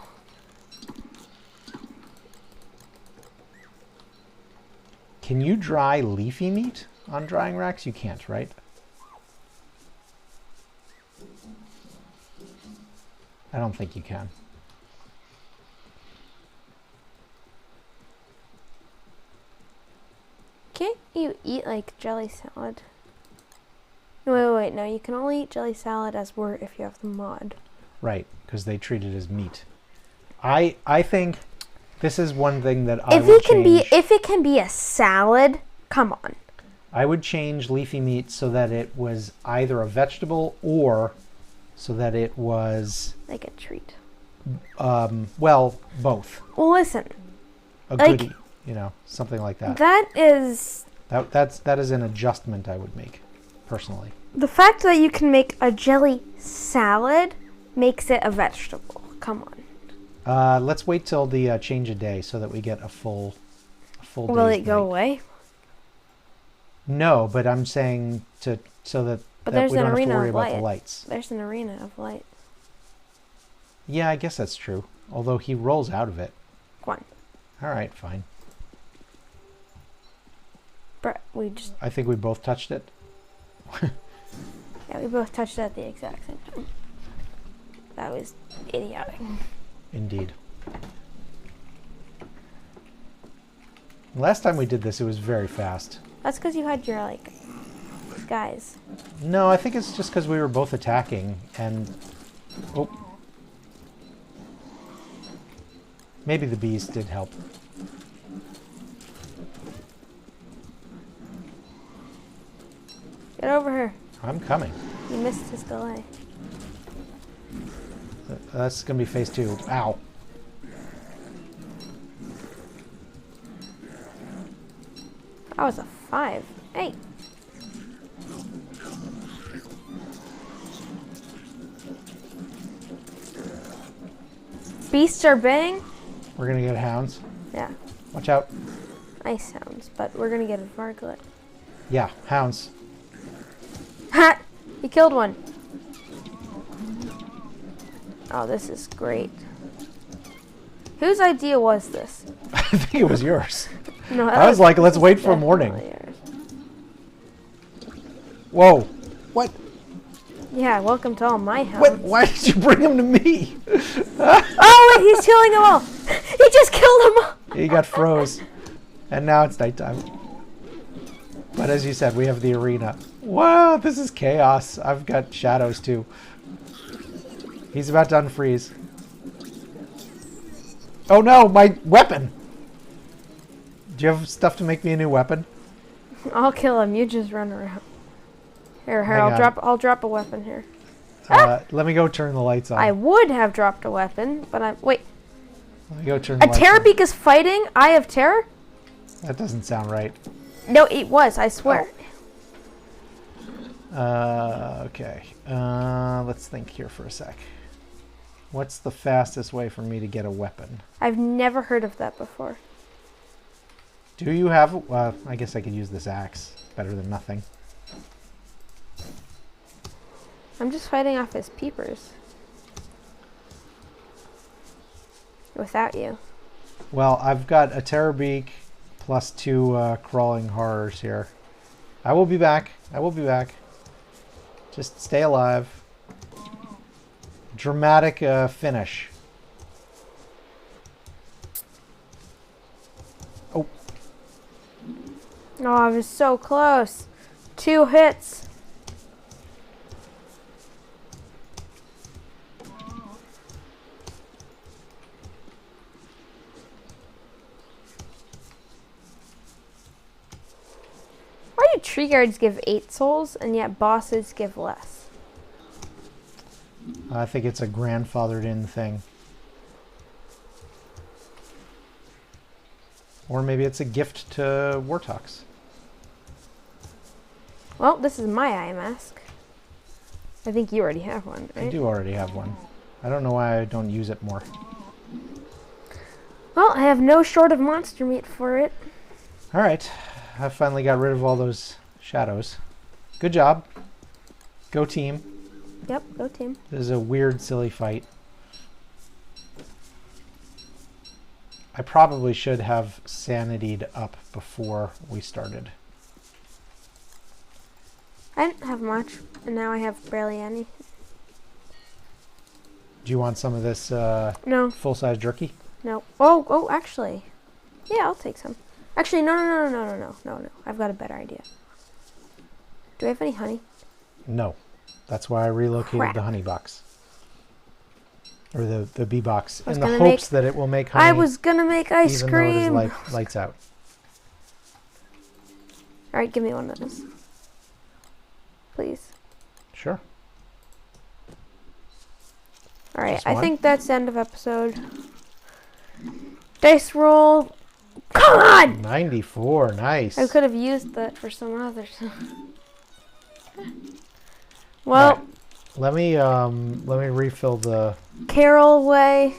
Can you dry leafy meat on drying racks? You can't, right? I don't think you can. Can't you eat like jelly salad? No, wait, no. You can only eat jelly salad as wort if you have the mod. Right, because they treat it as meat. I think this is one thing that I would change. If it can be a salad, come on. I would change leafy meat so that it was either a vegetable or so that it was like a treat. Well, both. Well, listen. A goodie, something like that. That is an adjustment I would make, personally. The fact that you can make a jelly salad makes it a vegetable. Come on. Let's wait till the change of day so that we get a full Will day's it go night. away? No, but I'm saying so that we don't have to worry about the lights. There's an arena of light. Yeah, I guess that's true. Although he rolls out of it. Go on. All right, fine. I think we both touched it. Yeah, we both touched it at the exact same time. That was idiotic. Indeed. Last time we did this, it was very fast. That's because you had your, guys. No, I think it's just because we were both attacking, and... Oh. Maybe the bees did help. Get over here. I'm coming. You missed his delay. That's going to be phase 2. Ow. That was a 5. Hey. Beasts are bang. We're going to get hounds. Yeah. Watch out. Ice hounds, but we're going to get a varglet. Yeah, hounds. Ha! He killed one. Oh, this is great. Whose idea was this? I think it was yours. No, I was like, let's wait for morning. Yours. Whoa. What? Yeah, welcome to all my hounds. What? Why did you bring him to me? Oh, wait, he's killing them all. He just killed them all. He got froze. And now it's nighttime. But as you said, we have the arena. Wow, this is chaos. I've got shadows too. He's about to unfreeze. Oh no, my weapon! Do you have stuff to make me a new weapon? I'll kill him. You just run around. Here, Hang I'll drop a weapon here. Let me go turn the lights on. I would have dropped a weapon, but wait. Let me go turn the A lights Terrorbeak is fighting Eye of Terror? on. That doesn't sound right. No, it was, I swear. Okay. Let's think here for a sec. What's the fastest way for me to get a weapon? I've never heard of that before. Do you have... I guess I could use this axe. Better than nothing. I'm just fighting off his peepers. Without you. Well, I've got a Terrorbeak plus 2 crawling horrors here. I will be back. I will be back. Just stay alive. Dramatic finish. Oh. Oh, I was so close. 2 hits. Why do tree guards give 8 souls and yet bosses give less? I think it's a grandfathered in thing. Or maybe it's a gift to Warthocks. Well, this is my eye mask. I think you already have one, right? I do already have one. I don't know why I don't use it more. Well, I have no short of monster meat for it. Alright. I finally got rid of all those shadows. Good job. Go team. Yep, go team. This is a weird, silly fight. I probably should have sanitied up before we started. I didn't have much, and now I have barely any. Do you want some of this No. full-size jerky? No. Oh, actually. Yeah, I'll take some. Actually, no. I've got a better idea. Do we have any honey? No. That's why I relocated Crap. the honey box. Or the bee box. I was In the gonna hopes that it will make honey. I was gonna make ice even though it is cream. lights out. All right, give me one of those, please. Sure. All right, Just I one? think that's the end of episode. Dice roll. Come on! 94. Nice. I could have used that for some others. Well, Right. Let me refill the. Carol Way.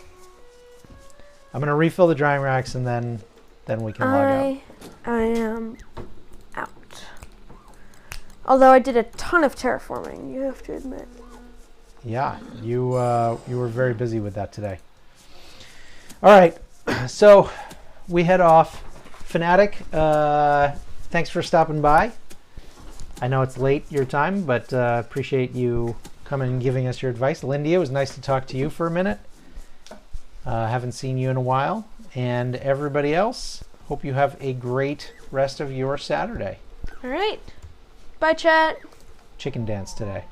I'm gonna refill the drying racks and then we can log out. I am out. Although I did a ton of terraforming, you have to admit. Yeah, you were very busy with that today. All right, so we head off. Fanatic, thanks for stopping by. I know it's late your time, but appreciate you coming and giving us your advice. Lindy, it was nice to talk to you for a minute. Haven't seen you in a while. And everybody else, hope you have a great rest of your Saturday. All right. Bye, chat. Chicken dance today.